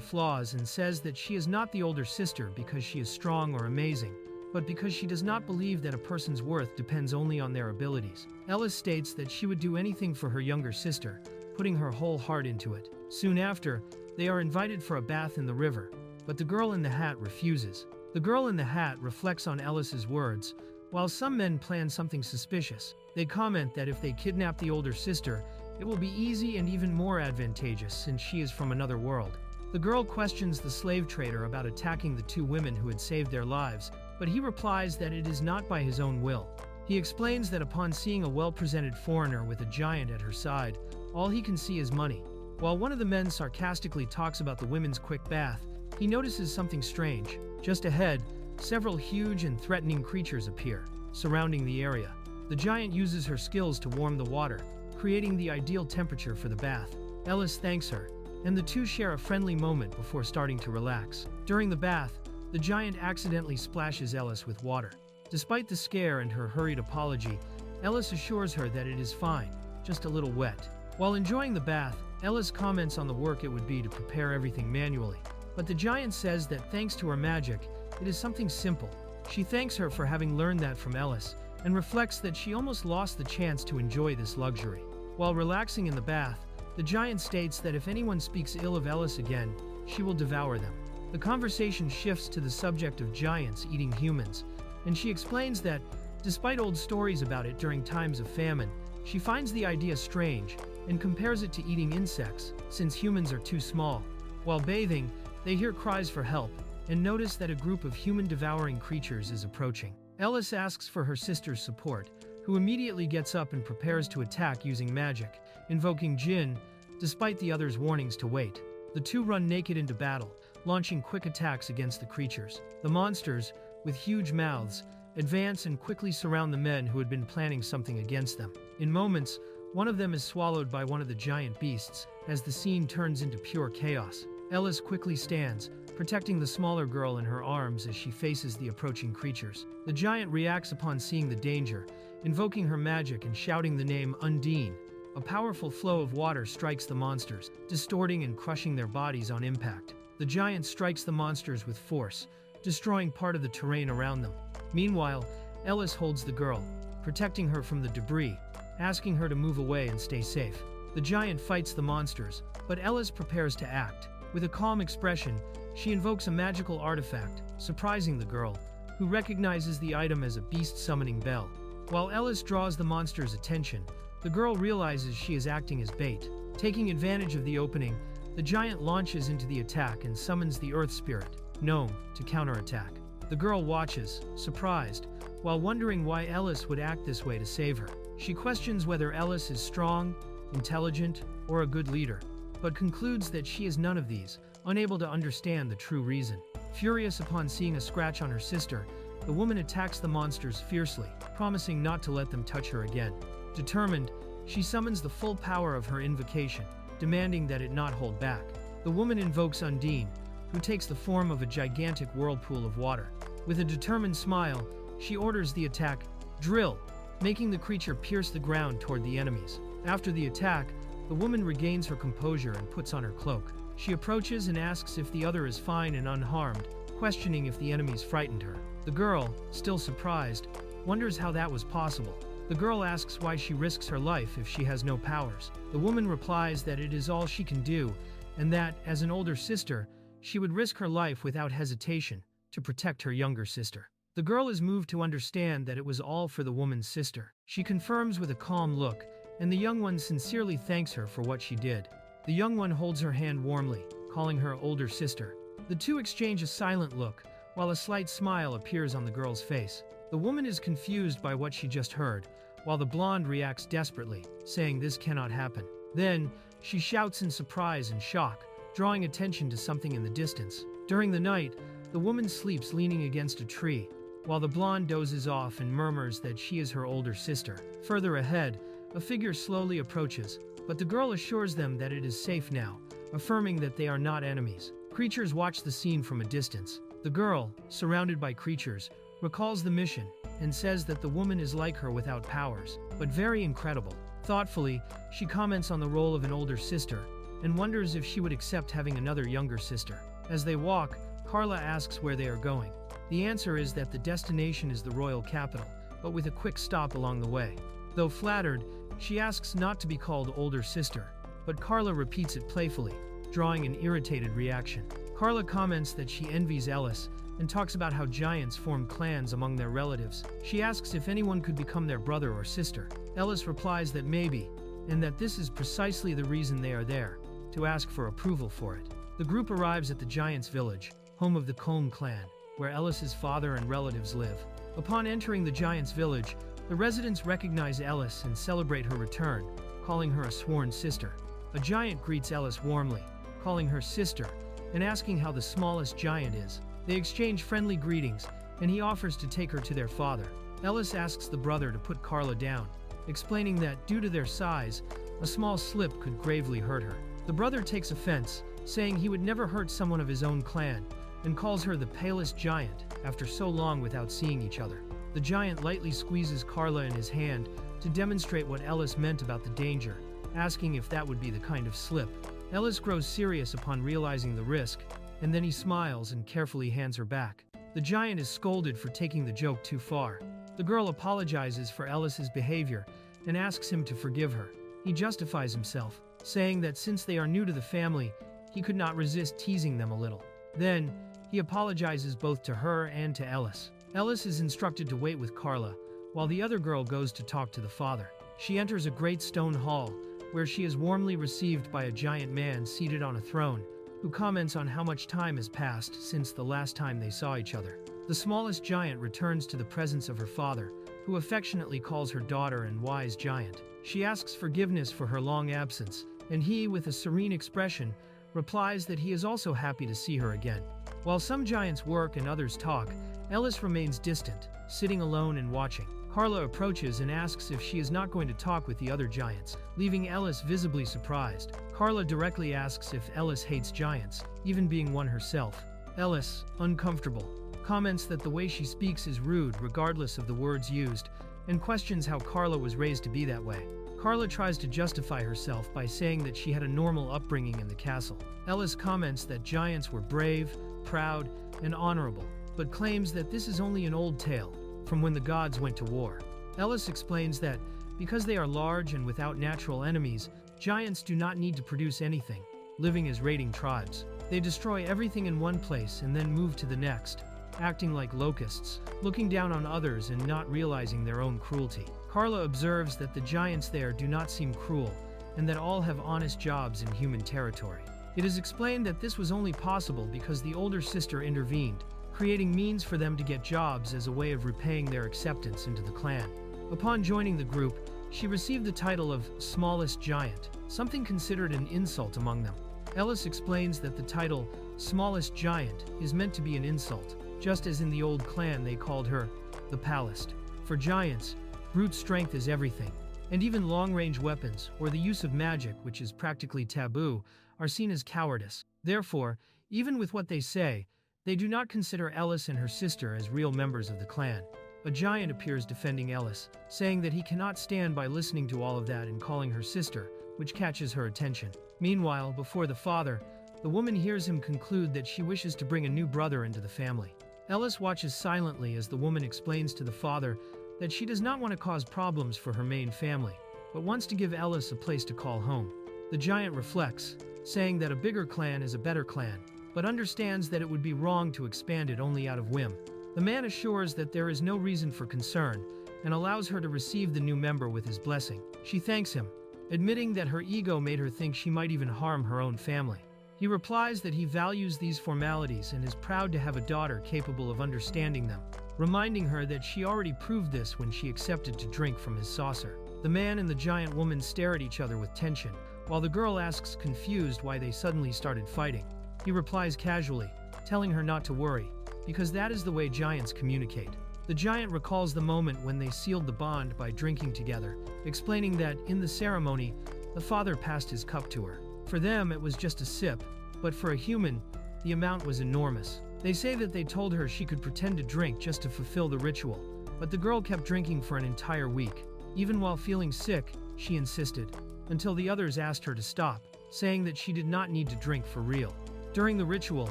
flaws and says that she is not the older sister because she is strong or amazing, but because she does not believe that a person's worth depends only on their abilities. Ellis states that she would do anything for her younger sister, putting her whole heart into it. Soon after, they are invited for a bath in the river, but the girl in the hat refuses. The girl in the hat reflects on Ellis's words. While some men plan something suspicious, they comment that if they kidnap the older sister, it will be easy and even more advantageous since she is from another world. The girl questions the slave trader about attacking the two women who had saved their lives, but he replies that it is not by his own will. He explains that upon seeing a well-presented foreigner with a giant at her side, all he can see is money. While one of the men sarcastically talks about the women's quick bath, he notices something strange. Just ahead, several huge and threatening creatures appear, surrounding the area. The giant uses her skills to warm the water, creating the ideal temperature for the bath. Ellis thanks her, and the two share a friendly moment before starting to relax. During the bath, the giant accidentally splashes Ellis with water. Despite the scare and her hurried apology, Ellis assures her that it is fine, just a little wet. While enjoying the bath, Ellis comments on the work it would be to prepare everything manually. But the giant says that thanks to her magic, it is something simple. She thanks her for having learned that from Ellis, and reflects that she almost lost the chance to enjoy this luxury. While relaxing in the bath, the giant states that if anyone speaks ill of Ellis again, she will devour them. The conversation shifts to the subject of giants eating humans, and she explains that, despite old stories about it during times of famine, she finds the idea strange and compares it to eating insects, since humans are too small. While bathing, they hear cries for help, and notice that a group of human-devouring creatures is approaching. Ellis asks for her sister's support, who immediately gets up and prepares to attack using magic, invoking Jinn, despite the others' warnings to wait. The two run naked into battle, launching quick attacks against the creatures. The monsters, with huge mouths, advance and quickly surround the men who had been planning something against them. In moments, one of them is swallowed by one of the giant beasts, as the scene turns into pure chaos. Ellis quickly stands, protecting the smaller girl in her arms as she faces the approaching creatures. The giant reacts upon seeing the danger, invoking her magic and shouting the name Undine. A powerful flow of water strikes the monsters, distorting and crushing their bodies on impact. The giant strikes the monsters with force, destroying part of the terrain around them. Meanwhile, Ellis holds the girl, protecting her from the debris, asking her to move away and stay safe. The giant fights the monsters, but Ellis prepares to act. With a calm expression, she invokes a magical artifact, surprising the girl, who recognizes the item as a beast-summoning bell. While Ellis draws the monster's attention, the girl realizes she is acting as bait. Taking advantage of the opening, the giant launches into the attack and summons the Earth Spirit, Gnome, to counterattack. The girl watches, surprised, while wondering why Ellis would act this way to save her. She questions whether Ellis is strong, intelligent, or a good leader, but concludes that she is none of these, unable to understand the true reason. Furious upon seeing a scratch on her sister, the woman attacks the monsters fiercely, promising not to let them touch her again. Determined, she summons the full power of her invocation, demanding that it not hold back. The woman invokes Undine, who takes the form of a gigantic whirlpool of water. With a determined smile, she orders the attack, Drill, making the creature pierce the ground toward the enemies. After the attack, the woman regains her composure and puts on her cloak. She approaches and asks if the other is fine and unharmed, questioning if the enemies frightened her. The girl, still surprised, wonders how that was possible. The girl asks why she risks her life if she has no powers. The woman replies that it is all she can do, and that, as an older sister, she would risk her life without hesitation to protect her younger sister. The girl is moved to understand that it was all for the woman's sister. She confirms with a calm look, and the young one sincerely thanks her for what she did. The young one holds her hand warmly, calling her older sister. The two exchange a silent look, while a slight smile appears on the girl's face. The woman is confused by what she just heard, while the blonde reacts desperately, saying this cannot happen. Then, she shouts in surprise and shock, drawing attention to something in the distance. During the night, the woman sleeps leaning against a tree, while the blonde dozes off and murmurs that she is her older sister. Further ahead, a figure slowly approaches, but the girl assures them that it is safe now, affirming that they are not enemies. Creatures watch the scene from a distance. The girl, surrounded by creatures, recalls the mission, and says that the woman is like her without powers, but very incredible. Thoughtfully, she comments on the role of an older sister and wonders if she would accept having another younger sister. As they walk, Carla asks where they are going. The answer is that the destination is the royal capital, but with a quick stop along the way. Though flattered, she asks not to be called older sister, but Carla repeats it playfully, drawing an irritated reaction. Carla comments that she envies Ellis and talks about how giants form clans among their relatives. She asks if anyone could become their brother or sister. Ellis replies that maybe, and that this is precisely the reason they are there, to ask for approval for it. The group arrives at the giants' village, home of the Colm clan, where Ellis's father and relatives live. Upon entering the giants' village, the residents recognize Ellis and celebrate her return, calling her a sworn sister. A giant greets Ellis warmly, calling her sister, and asking how the smallest giant is. They exchange friendly greetings, and he offers to take her to their father. Ellis asks the brother to put Carla down, explaining that, due to their size, a small slip could gravely hurt her. The brother takes offense, saying he would never hurt someone of his own clan, and calls her the palest giant after so long without seeing each other. The giant lightly squeezes Carla in his hand to demonstrate what Ellis meant about the danger, asking if that would be the kind of slip. Ellis grows serious upon realizing the risk, and then he smiles and carefully hands her back. The giant is scolded for taking the joke too far. The girl apologizes for Ellis's behavior and asks him to forgive her. He justifies himself, saying that since they are new to the family, he could not resist teasing them a little. Then, he apologizes both to her and to Ellis. Ellis is instructed to wait with Carla, while the other girl goes to talk to the father. She enters a great stone hall, where she is warmly received by a giant man seated on a throne, who comments on how much time has passed since the last time they saw each other. The smallest giant returns to the presence of her father, who affectionately calls her daughter and wise giant. She asks forgiveness for her long absence, and he, with a serene expression, replies that he is also happy to see her again. While some giants work and others talk, Ellis remains distant, sitting alone and watching. Carla approaches and asks if she is not going to talk with the other giants, leaving Ellis visibly surprised. Carla directly asks if Ellis hates giants, even being one herself. Ellis, uncomfortable, comments that the way she speaks is rude regardless of the words used, and questions how Carla was raised to be that way. Carla tries to justify herself by saying that she had a normal upbringing in the castle. Ellis comments that giants were brave, proud, and honorable, but claims that this is only an old tale from when the gods went to war. Ellis explains that, because they are large and without natural enemies, giants do not need to produce anything, living as raiding tribes. They destroy everything in one place and then move to the next, acting like locusts, looking down on others and not realizing their own cruelty. Carla observes that the giants there do not seem cruel, and that all have honest jobs in human territory. It is explained that this was only possible because the older sister intervened, creating means for them to get jobs as a way of repaying their acceptance into the clan. Upon joining the group, she received the title of smallest giant, something considered an insult among them. Ellis explains that the title smallest giant is meant to be an insult, just as in the old clan they called her the palest. For giants, brute strength is everything, and even long-range weapons, or the use of magic, which is practically taboo, are seen as cowardice. Therefore, even with what they say, they do not consider Ellis and her sister as real members of the clan. A giant appears defending Ellis, saying that he cannot stand by listening to all of that and calling her sister, which catches her attention. Meanwhile, before the father, the woman hears him conclude that she wishes to bring a new brother into the family. Ellis watches silently as the woman explains to the father that she does not want to cause problems for her main family, but wants to give Ellis a place to call home. The giant reflects, saying that a bigger clan is a better clan, but understands that it would be wrong to expand it only out of whim. The man assures that there is no reason for concern and allows her to receive the new member with his blessing. She thanks him, admitting that her ego made her think she might even harm her own family. He replies that he values these formalities and is proud to have a daughter capable of understanding them, reminding her that she already proved this when she accepted to drink from his saucer. The man and the giant woman stare at each other with tension, while the girl asks confused why they suddenly started fighting. He replies casually, telling her not to worry, because that is the way giants communicate. The giant recalls the moment when they sealed the bond by drinking together, explaining that, in the ceremony, the father passed his cup to her. For them, it was just a sip, but for a human, the amount was enormous. They say that they told her she could pretend to drink just to fulfill the ritual, but the girl kept drinking for an entire week. Even while feeling sick, she insisted, until the others asked her to stop, saying that she did not need to drink for real. During the ritual,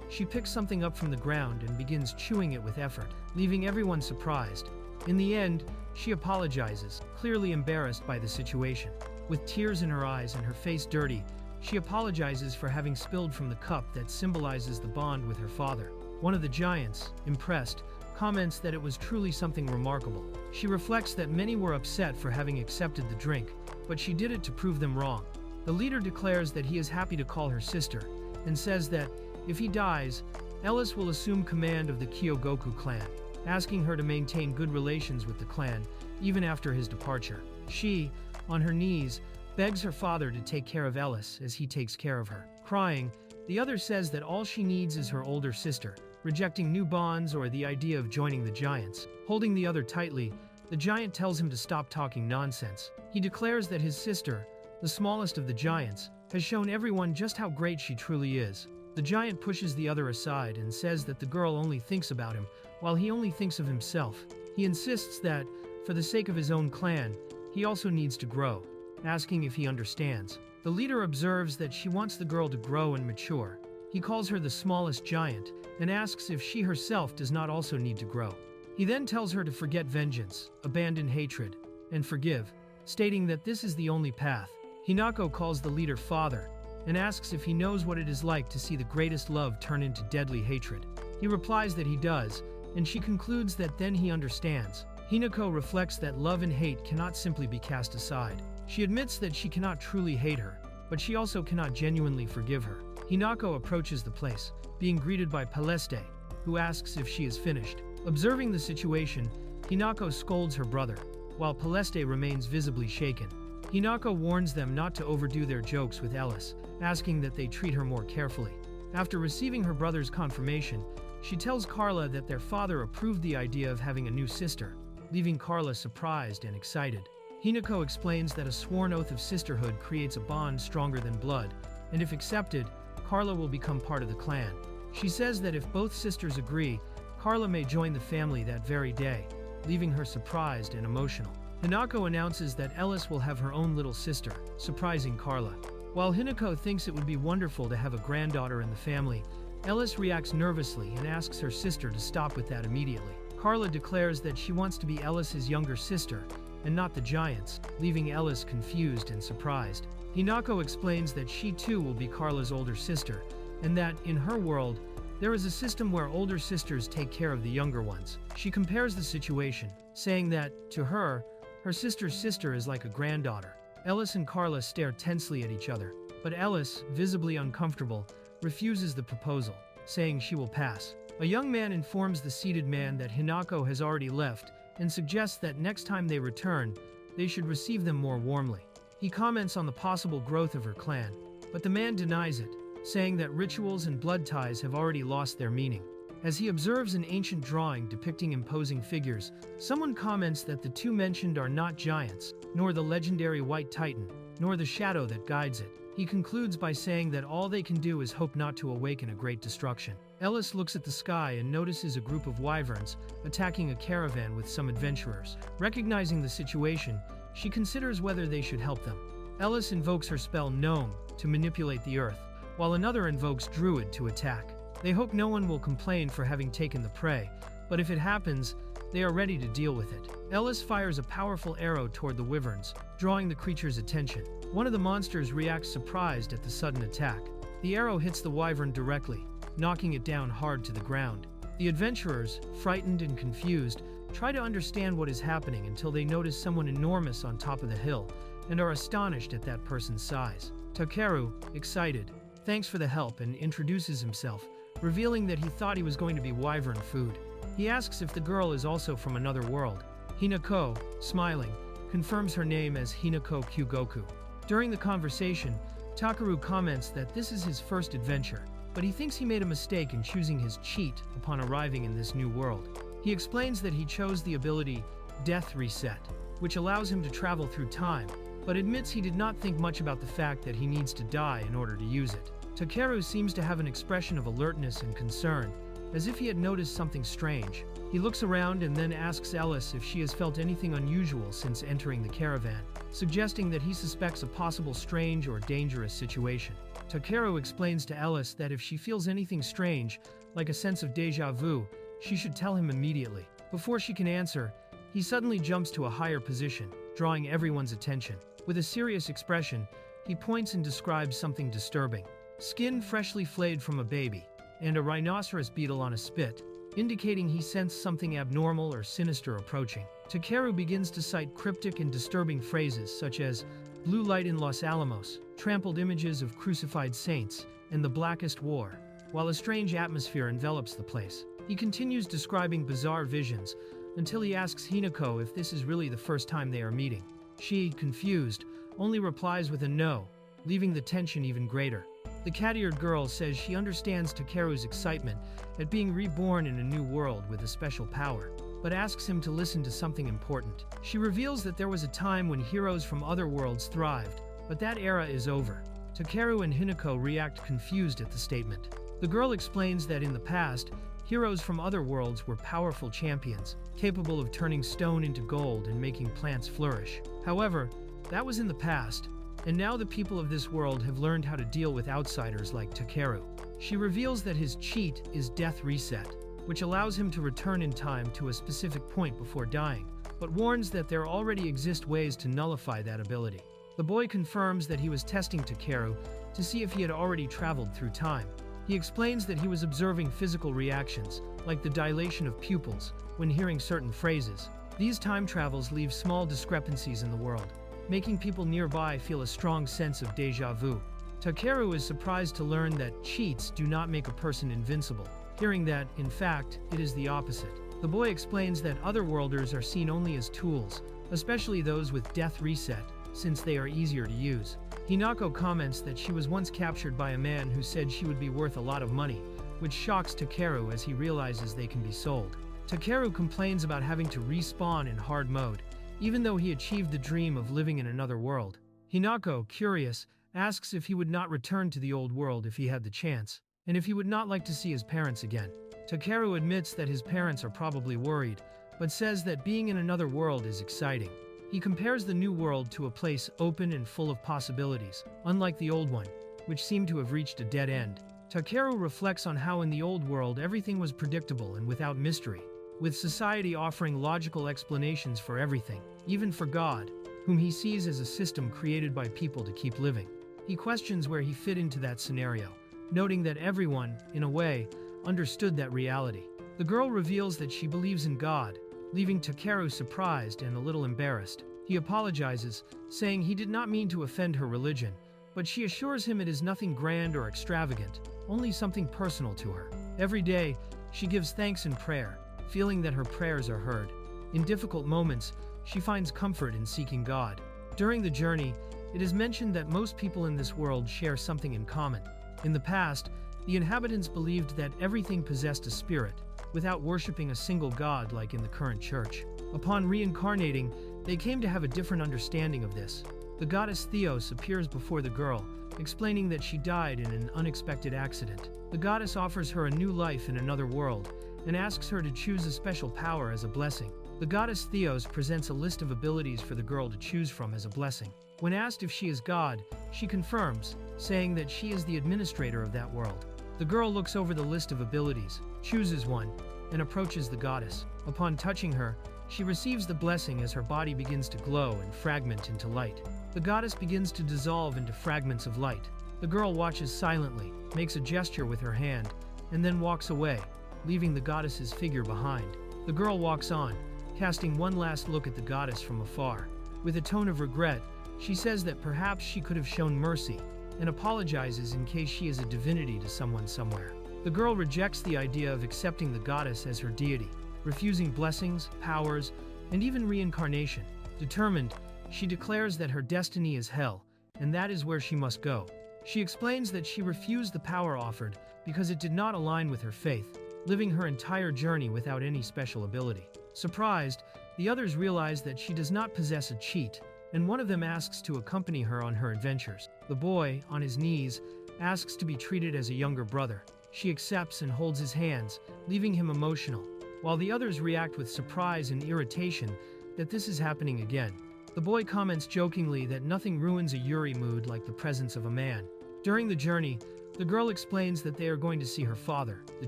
she picks something up from the ground and begins chewing it with effort, leaving everyone surprised. In the end, she apologizes, clearly embarrassed by the situation. With tears in her eyes and her face dirty, she apologizes for having spilled from the cup that symbolizes the bond with her father. One of the giants, impressed, comments that it was truly something remarkable. She reflects that many were upset for having accepted the drink, but she did it to prove them wrong. The leader declares that he is happy to call her sister, and says that, if he dies, Ellis will assume command of the Kyogoku clan, asking her to maintain good relations with the clan, even after his departure. She, on her knees, begs her father to take care of Ellis as he takes care of her. Crying, the other says that all she needs is her older sister, rejecting new bonds or the idea of joining the giants. Holding the other tightly, the giant tells him to stop talking nonsense. He declares that his sister, the smallest of the giants, has shown everyone just how great she truly is. The giant pushes the other aside and says that the girl only thinks about him, while he only thinks of himself. He insists that, for the sake of his own clan, he also needs to grow, asking if he understands. The leader observes that she wants the girl to grow and mature. He calls her the smallest giant, and asks if she herself does not also need to grow. He then tells her to forget vengeance, abandon hatred, and forgive, stating that this is the only path. Hinako calls the leader father, and asks if he knows what it is like to see the greatest love turn into deadly hatred. He replies that he does, and she concludes that then he understands. Hinako reflects that love and hate cannot simply be cast aside. She admits that she cannot truly hate her, but she also cannot genuinely forgive her. Hinako approaches the place, being greeted by Paleste, who asks if she is finished. Observing the situation, Hinako scolds her brother, while Paleste remains visibly shaken. Hinako warns them not to overdo their jokes with Ellis, asking that they treat her more carefully. After receiving her brother's confirmation, she tells Carla that their father approved the idea of having a new sister, leaving Carla surprised and excited. Hinako explains that a sworn oath of sisterhood creates a bond stronger than blood, and if accepted, Carla will become part of the clan. She says that if both sisters agree, Carla may join the family that very day, leaving her surprised and emotional. Hinako announces that Ellis will have her own little sister, surprising Carla. While Hinako thinks it would be wonderful to have a granddaughter in the family, Ellis reacts nervously and asks her sister to stop with that immediately. Carla declares that she wants to be Ellis's younger sister, and not the giants, leaving Ellis confused and surprised. Hinako explains that she too will be Carla's older sister, and that, in her world, there is a system where older sisters take care of the younger ones. She compares the situation, saying that, to her, her sister's sister is like a granddaughter. Ellis and Carla stare tensely at each other, but Ellis, visibly uncomfortable, refuses the proposal, saying she will pass. A young man informs the seated man that Hinako has already left and suggests that next time they return, they should receive them more warmly. He comments on the possible growth of her clan, but the man denies it, saying that rituals and blood ties have already lost their meaning. As he observes an ancient drawing depicting imposing figures, someone comments that the two mentioned are not giants, nor the legendary White Titan, nor the shadow that guides it. He concludes by saying that all they can do is hope not to awaken a great destruction. Ellis looks at the sky and notices a group of wyverns attacking a caravan with some adventurers. Recognizing the situation, she considers whether they should help them. Ellis invokes her spell Gnome to manipulate the earth, while another invokes Druid to attack. They hope no one will complain for having taken the prey, but if it happens, they are ready to deal with it. Ellis fires a powerful arrow toward the wyverns, drawing the creature's attention. One of the monsters reacts surprised at the sudden attack. The arrow hits the wyvern directly, knocking it down hard to the ground. The adventurers, frightened and confused, try to understand what is happening until they notice someone enormous on top of the hill, and are astonished at that person's size. Takeru, excited, thanks for the help and introduces himself, revealing that he thought he was going to be wyvern food. He asks if the girl is also from another world. Hinako, smiling, confirms her name as Hinako Kyugoku. During the conversation, Takeru comments that this is his first adventure, but he thinks he made a mistake in choosing his cheat upon arriving in this new world. He explains that he chose the ability Death Reset, which allows him to travel through time, but admits he did not think much about the fact that he needs to die in order to use it. Takeru seems to have an expression of alertness and concern, as if he had noticed something strange. He looks around and then asks Ellis if she has felt anything unusual since entering the caravan, suggesting that he suspects a possible strange or dangerous situation. Takeru explains to Ellis that if she feels anything strange, like a sense of déjà vu, she should tell him immediately. Before she can answer, he suddenly jumps to a higher position, drawing everyone's attention. With a serious expression, he points and describes something disturbing. Skin freshly flayed from a baby, and a rhinoceros beetle on a spit, indicating he sensed something abnormal or sinister approaching. Takeru begins to cite cryptic and disturbing phrases such as blue light in Los Alamos, trampled images of crucified saints, and the blackest war, while a strange atmosphere envelops the place. He continues describing bizarre visions until he asks Hinako if this is really the first time they are meeting. She, confused, only replies with a no, leaving the tension even greater. The cat-eared girl says she understands Takeru's excitement at being reborn in a new world with a special power, but asks him to listen to something important. She reveals that there was a time when heroes from other worlds thrived, but that era is over. Takeru and Hinako react confused at the statement. The girl explains that in the past, heroes from other worlds were powerful champions, capable of turning stone into gold and making plants flourish. However, that was in the past, and now the people of this world have learned how to deal with outsiders like Takeru. She reveals that his cheat is Death Reset, which allows him to return in time to a specific point before dying, but warns that there already exist ways to nullify that ability. The boy confirms that he was testing Takeru to see if he had already traveled through time. He explains that he was observing physical reactions, like the dilation of pupils, when hearing certain phrases. These time travels leave small discrepancies in the world, making people nearby feel a strong sense of déjà vu. Takeru is surprised to learn that cheats do not make a person invincible, hearing that, in fact, it is the opposite. The boy explains that otherworlders are seen only as tools, especially those with Death Reset, since they are easier to use. Hinako comments that she was once captured by a man who said she would be worth a lot of money, which shocks Takeru as he realizes they can be sold. Takeru complains about having to respawn in hard mode, even though he achieved the dream of living in another world. Hinako, curious, asks if he would not return to the old world if he had the chance, and if he would not like to see his parents again. Takeru admits that his parents are probably worried, but says that being in another world is exciting. He compares the new world to a place open and full of possibilities, unlike the old one, which seemed to have reached a dead end. Takeru reflects on how in the old world everything was predictable and without mystery, with society offering logical explanations for everything, even for God, whom he sees as a system created by people to keep living. He questions where he fit into that scenario, noting that everyone, in a way, understood that reality. The girl reveals that she believes in God, leaving Takeru surprised and a little embarrassed. He apologizes, saying he did not mean to offend her religion, but she assures him it is nothing grand or extravagant, only something personal to her. Every day, she gives thanks in prayer, feeling that her prayers are heard. In difficult moments, she finds comfort in seeking God. During the journey, it is mentioned that most people in this world share something in common. In the past, the inhabitants believed that everything possessed a spirit, without worshipping a single god like in the current church. Upon reincarnating, they came to have a different understanding of this. The goddess Theos appears before the girl, explaining that she died in an unexpected accident. The goddess offers her a new life in another world, and asks her to choose a special power as a blessing. The goddess Theos presents a list of abilities for the girl to choose from as a blessing. When asked if she is God, she confirms, saying that she is the administrator of that world. The girl looks over the list of abilities, chooses one, and approaches the goddess. Upon touching her, she receives the blessing as her body begins to glow and fragment into light. The goddess begins to dissolve into fragments of light. The girl watches silently, makes a gesture with her hand, and then walks away, leaving the goddess's figure behind. The girl walks on, casting one last look at the goddess from afar. With a tone of regret, she says that perhaps she could have shown mercy, and apologizes in case she is a divinity to someone somewhere. The girl rejects the idea of accepting the goddess as her deity, refusing blessings, powers, and even reincarnation. Determined, she declares that her destiny is hell, and that is where she must go. She explains that she refused the power offered because it did not align with her faith, living her entire journey without any special ability. Surprised, the others realize that she does not possess a cheat, and one of them asks to accompany her on her adventures. The boy, on his knees, asks to be treated as a younger brother. She accepts and holds his hands, leaving him emotional, while the others react with surprise and irritation that this is happening again. The boy comments jokingly that nothing ruins a Yuri mood like the presence of a man. During the journey, the girl explains that they are going to see her father, the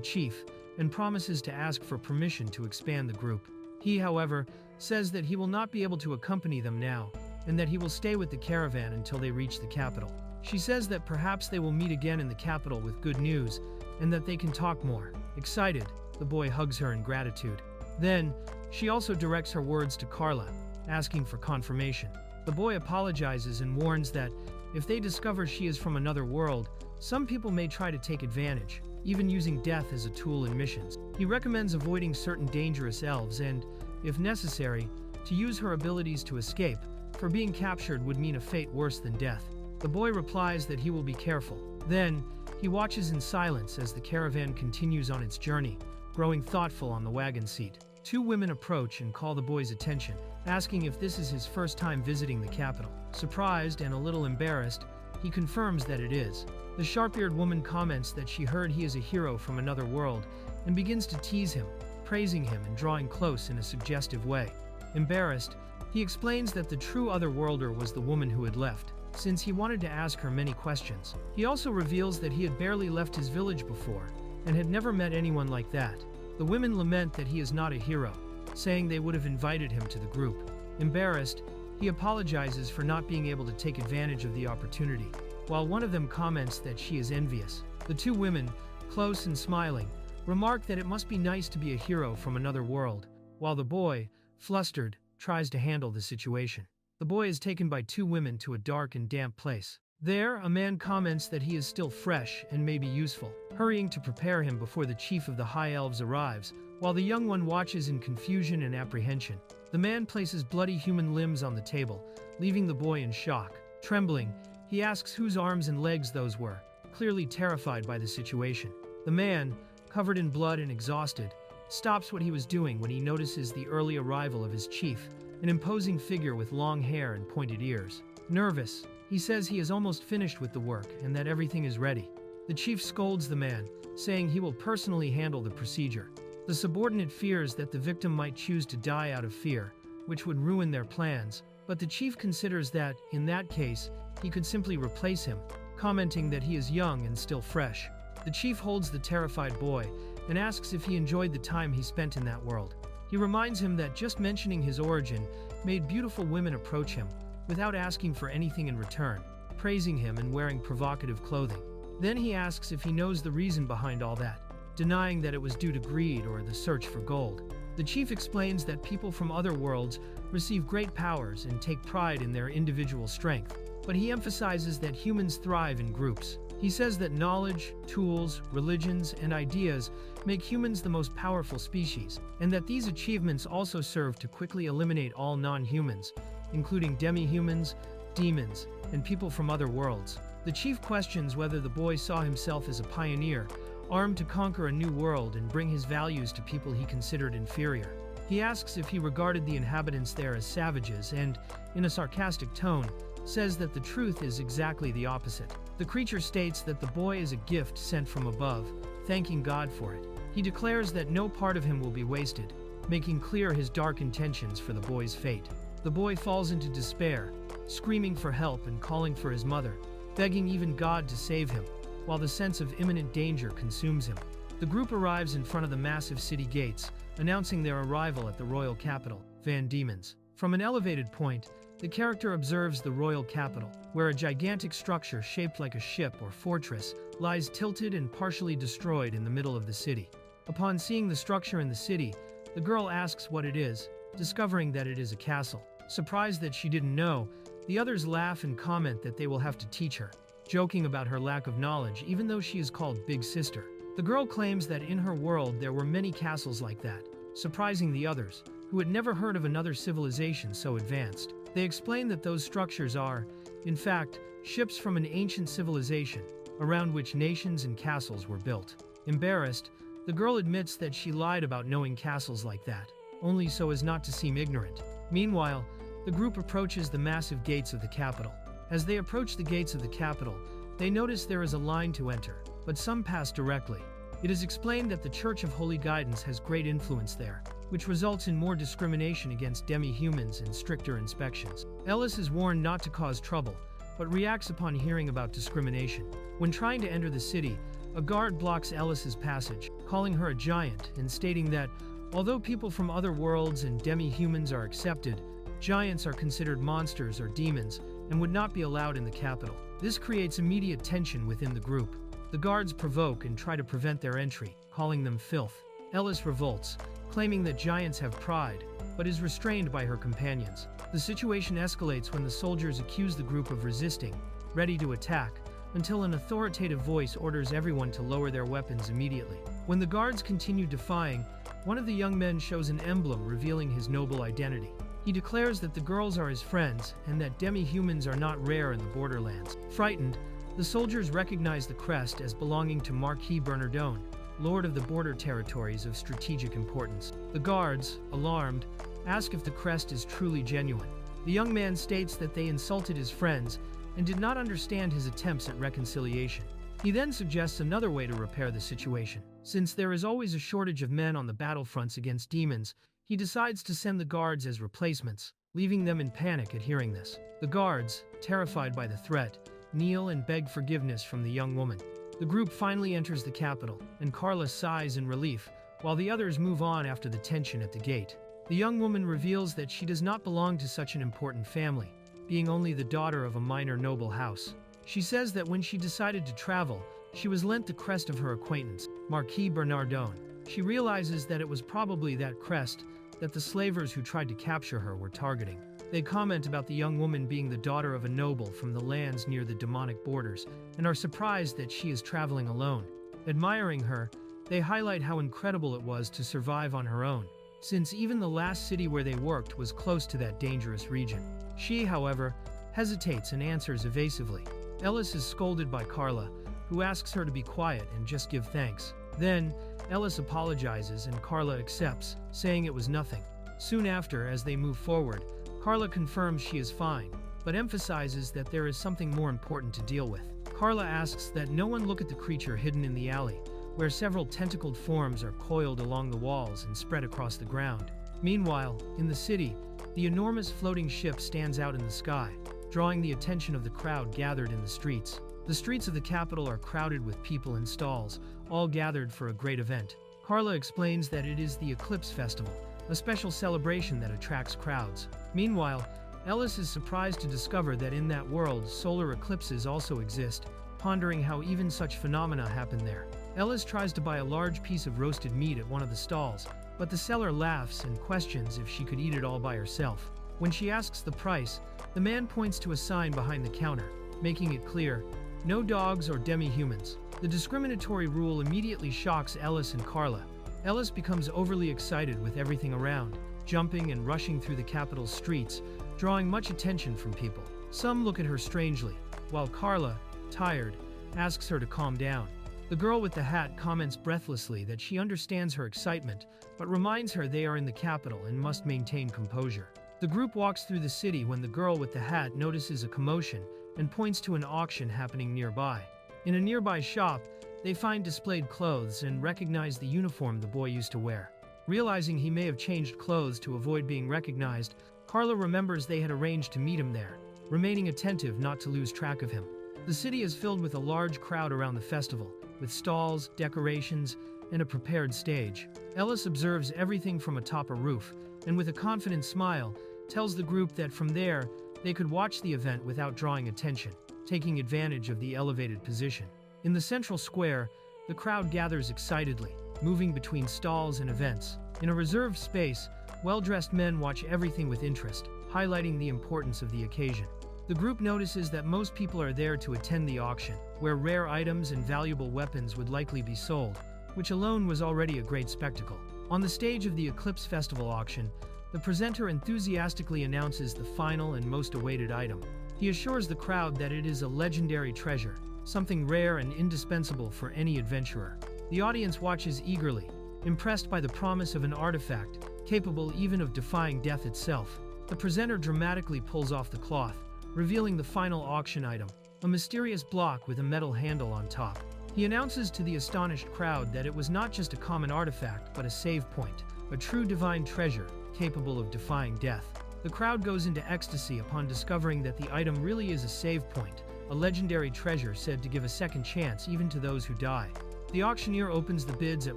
chief, and promises to ask for permission to expand the group. He, however, says that he will not be able to accompany them now, and that he will stay with the caravan until they reach the capital. She says that perhaps they will meet again in the capital with good news, and that they can talk more. Excited, the boy hugs her in gratitude. Then, she also directs her words to Carla, asking for confirmation. The boy apologizes and warns that, if they discover she is from another world, some people may try to take advantage, even using death as a tool in missions. He recommends avoiding certain dangerous elves and, if necessary, to use her abilities to escape, for being captured would mean a fate worse than death. The boy replies that he will be careful. Then, he watches in silence as the caravan continues on its journey, growing thoughtful on the wagon seat. Two women approach and call the boy's attention, asking if this is his first time visiting the capital. Surprised and a little embarrassed, he confirms that it is. The sharp-eared woman comments that she heard he is a hero from another world and begins to tease him, praising him and drawing close in a suggestive way. Embarrassed, he explains that the true otherworlder was the woman who had left, since he wanted to ask her many questions. He also reveals that he had barely left his village before and had never met anyone like that. The women lament that he is not a hero, saying they would have invited him to the group. Embarrassed, he apologizes for not being able to take advantage of the opportunity, while one of them comments that she is envious. The two women, close and smiling, remark that it must be nice to be a hero from another world, while the boy, flustered, tries to handle the situation. The boy is taken by two women to a dark and damp place. There, a man comments that he is still fresh and may be useful, hurrying to prepare him before the chief of the High Elves arrives, while the young one watches in confusion and apprehension. The man places bloody human limbs on the table, leaving the boy in shock. Trembling, he asks whose arms and legs those were, clearly terrified by the situation. The man, covered in blood and exhausted, stops what he was doing when he notices the early arrival of his chief, an imposing figure with long hair and pointed ears. Nervous, he says he is almost finished with the work and that everything is ready. The chief scolds the man, saying he will personally handle the procedure. The subordinate fears that the victim might choose to die out of fear, which would ruin their plans, but the chief considers that, in that case, he could simply replace him, commenting that he is young and still fresh. The chief holds the terrified boy and asks if he enjoyed the time he spent in that world. He reminds him that just mentioning his origin made beautiful women approach him, without asking for anything in return, praising him and wearing provocative clothing. Then he asks if he knows the reason behind all that, denying that it was due to greed or the search for gold. The chief explains that people from other worlds receive great powers and take pride in their individual strength, but he emphasizes that humans thrive in groups. He says that knowledge, tools, religions, and ideas make humans the most powerful species, and that these achievements also serve to quickly eliminate all non-humans, including demi-humans, demons, and people from other worlds. The chief questions whether the boy saw himself as a pioneer, armed to conquer a new world and bring his values to people he considered inferior. He asks if he regarded the inhabitants there as savages and, in a sarcastic tone, says that the truth is exactly the opposite. The creature states that the boy is a gift sent from above, thanking God for it. He declares that no part of him will be wasted, making clear his dark intentions for the boy's fate. The boy falls into despair, screaming for help and calling for his mother, begging even God to save him, while the sense of imminent danger consumes him. The group arrives in front of the massive city gates, announcing their arrival at the royal capital, Van Diemen's. From an elevated point, the character observes the royal capital, where a gigantic structure shaped like a ship or fortress lies tilted and partially destroyed in the middle of the city. Upon seeing the structure in the city, the girl asks what it is, discovering that it is a castle. Surprised that she didn't know, the others laugh and comment that they will have to teach her, joking about her lack of knowledge even though she is called Big Sister. The girl claims that in her world there were many castles like that, surprising the others, who had never heard of another civilization so advanced. They explain that those structures are, in fact, ships from an ancient civilization, around which nations and castles were built. Embarrassed, the girl admits that she lied about knowing castles like that, only so as not to seem ignorant. Meanwhile, the group approaches the massive gates of the capital. As they approach the gates of the capital, they notice there is a line to enter, but some pass directly. It is explained that the Church of Holy Guidance has great influence there, which results in more discrimination against demi-humans and stricter inspections. Ellis is warned not to cause trouble, but reacts upon hearing about discrimination. When trying to enter the city, a guard blocks Ellis's passage, calling her a giant and stating that, although people from other worlds and demi-humans are accepted, giants are considered monsters or demons and would not be allowed in the capital. This creates immediate tension within the group. The guards provoke and try to prevent their entry, calling them filth. Ellis revolts, claiming that giants have pride, but is restrained by her companions. The situation escalates when the soldiers accuse the group of resisting, ready to attack, until an authoritative voice orders everyone to lower their weapons immediately. When the guards continue defying, one of the young men shows an emblem revealing his noble identity. He declares that the girls are his friends and that demi-humans are not rare in the borderlands. Frightened, the soldiers recognize the crest as belonging to Marquis Bernardone, Lord of the Border Territories of strategic importance. The guards, alarmed, ask if the crest is truly genuine. The young man states that they insulted his friends and did not understand his attempts at reconciliation. He then suggests another way to repair the situation. Since there is always a shortage of men on the battlefronts against demons, he decides to send the guards as replacements, leaving them in panic at hearing this. The guards, terrified by the threat, kneel and beg forgiveness from the young woman. The group finally enters the capital, and Carla sighs in relief, while the others move on after the tension at the gate. The young woman reveals that she does not belong to such an important family, being only the daughter of a minor noble house. She says that when she decided to travel, she was lent the crest of her acquaintance, Marquis Bernardone. She realizes that it was probably that crest that the slavers who tried to capture her were targeting. They comment about the young woman being the daughter of a noble from the lands near the demonic borders, and are surprised that she is traveling alone. Admiring her, they highlight how incredible it was to survive on her own, since even the last city where they worked was close to that dangerous region. She, however, hesitates and answers evasively. Ellis is scolded by Carla, who asks her to be quiet and just give thanks. Then, Ellis apologizes and Carla accepts, saying it was nothing. Soon after, as they move forward, Carla confirms she is fine, but emphasizes that there is something more important to deal with. Carla asks that no one look at the creature hidden in the alley, where several tentacled forms are coiled along the walls and spread across the ground. Meanwhile, in the city, the enormous floating ship stands out in the sky, drawing the attention of the crowd gathered in the streets. The streets of the capital are crowded with people in stalls, all gathered for a great event. Carla explains that it is the Eclipse Festival, a special celebration that attracts crowds. Meanwhile, Ellis is surprised to discover that in that world, solar eclipses also exist, pondering how even such phenomena happen there. Ellis tries to buy a large piece of roasted meat at one of the stalls, but the seller laughs and questions if she could eat it all by herself. When she asks the price, the man points to a sign behind the counter, making it clear, "No dogs or demi-humans." The discriminatory rule immediately shocks Ellis and Carla. Ellis becomes overly excited with everything around, jumping and rushing through the capital's streets, drawing much attention from people. Some look at her strangely, while Carla, tired, asks her to calm down. The girl with the hat comments breathlessly that she understands her excitement, but reminds her they are in the capital and must maintain composure. The group walks through the city when the girl with the hat notices a commotion and points to an auction happening nearby. In a nearby shop, they find displayed clothes and recognize the uniform the boy used to wear. Realizing he may have changed clothes to avoid being recognized, Carla remembers they had arranged to meet him there, remaining attentive not to lose track of him. The city is filled with a large crowd around the festival, with stalls, decorations, and a prepared stage. Ellis observes everything from atop a roof, and with a confident smile, tells the group that from there, they could watch the event without drawing attention, taking advantage of the elevated position. In the central square, the crowd gathers excitedly, moving between stalls and events. In a reserved space, well-dressed men watch everything with interest, highlighting the importance of the occasion. The group notices that most people are there to attend the auction, where rare items and valuable weapons would likely be sold, which alone was already a great spectacle. On the stage of the Eclipse Festival auction, the presenter enthusiastically announces the final and most awaited item. He assures the crowd that it is a legendary treasure, something rare and indispensable for any adventurer. The audience watches eagerly, impressed by the promise of an artifact, capable even of defying death itself. The presenter dramatically pulls off the cloth, revealing the final auction item, a mysterious block with a metal handle on top. He announces to the astonished crowd that it was not just a common artifact, but a save point, a true divine treasure, capable of defying death. The crowd goes into ecstasy upon discovering that the item really is a save point, a legendary treasure said to give a second chance even to those who die. The auctioneer opens the bids at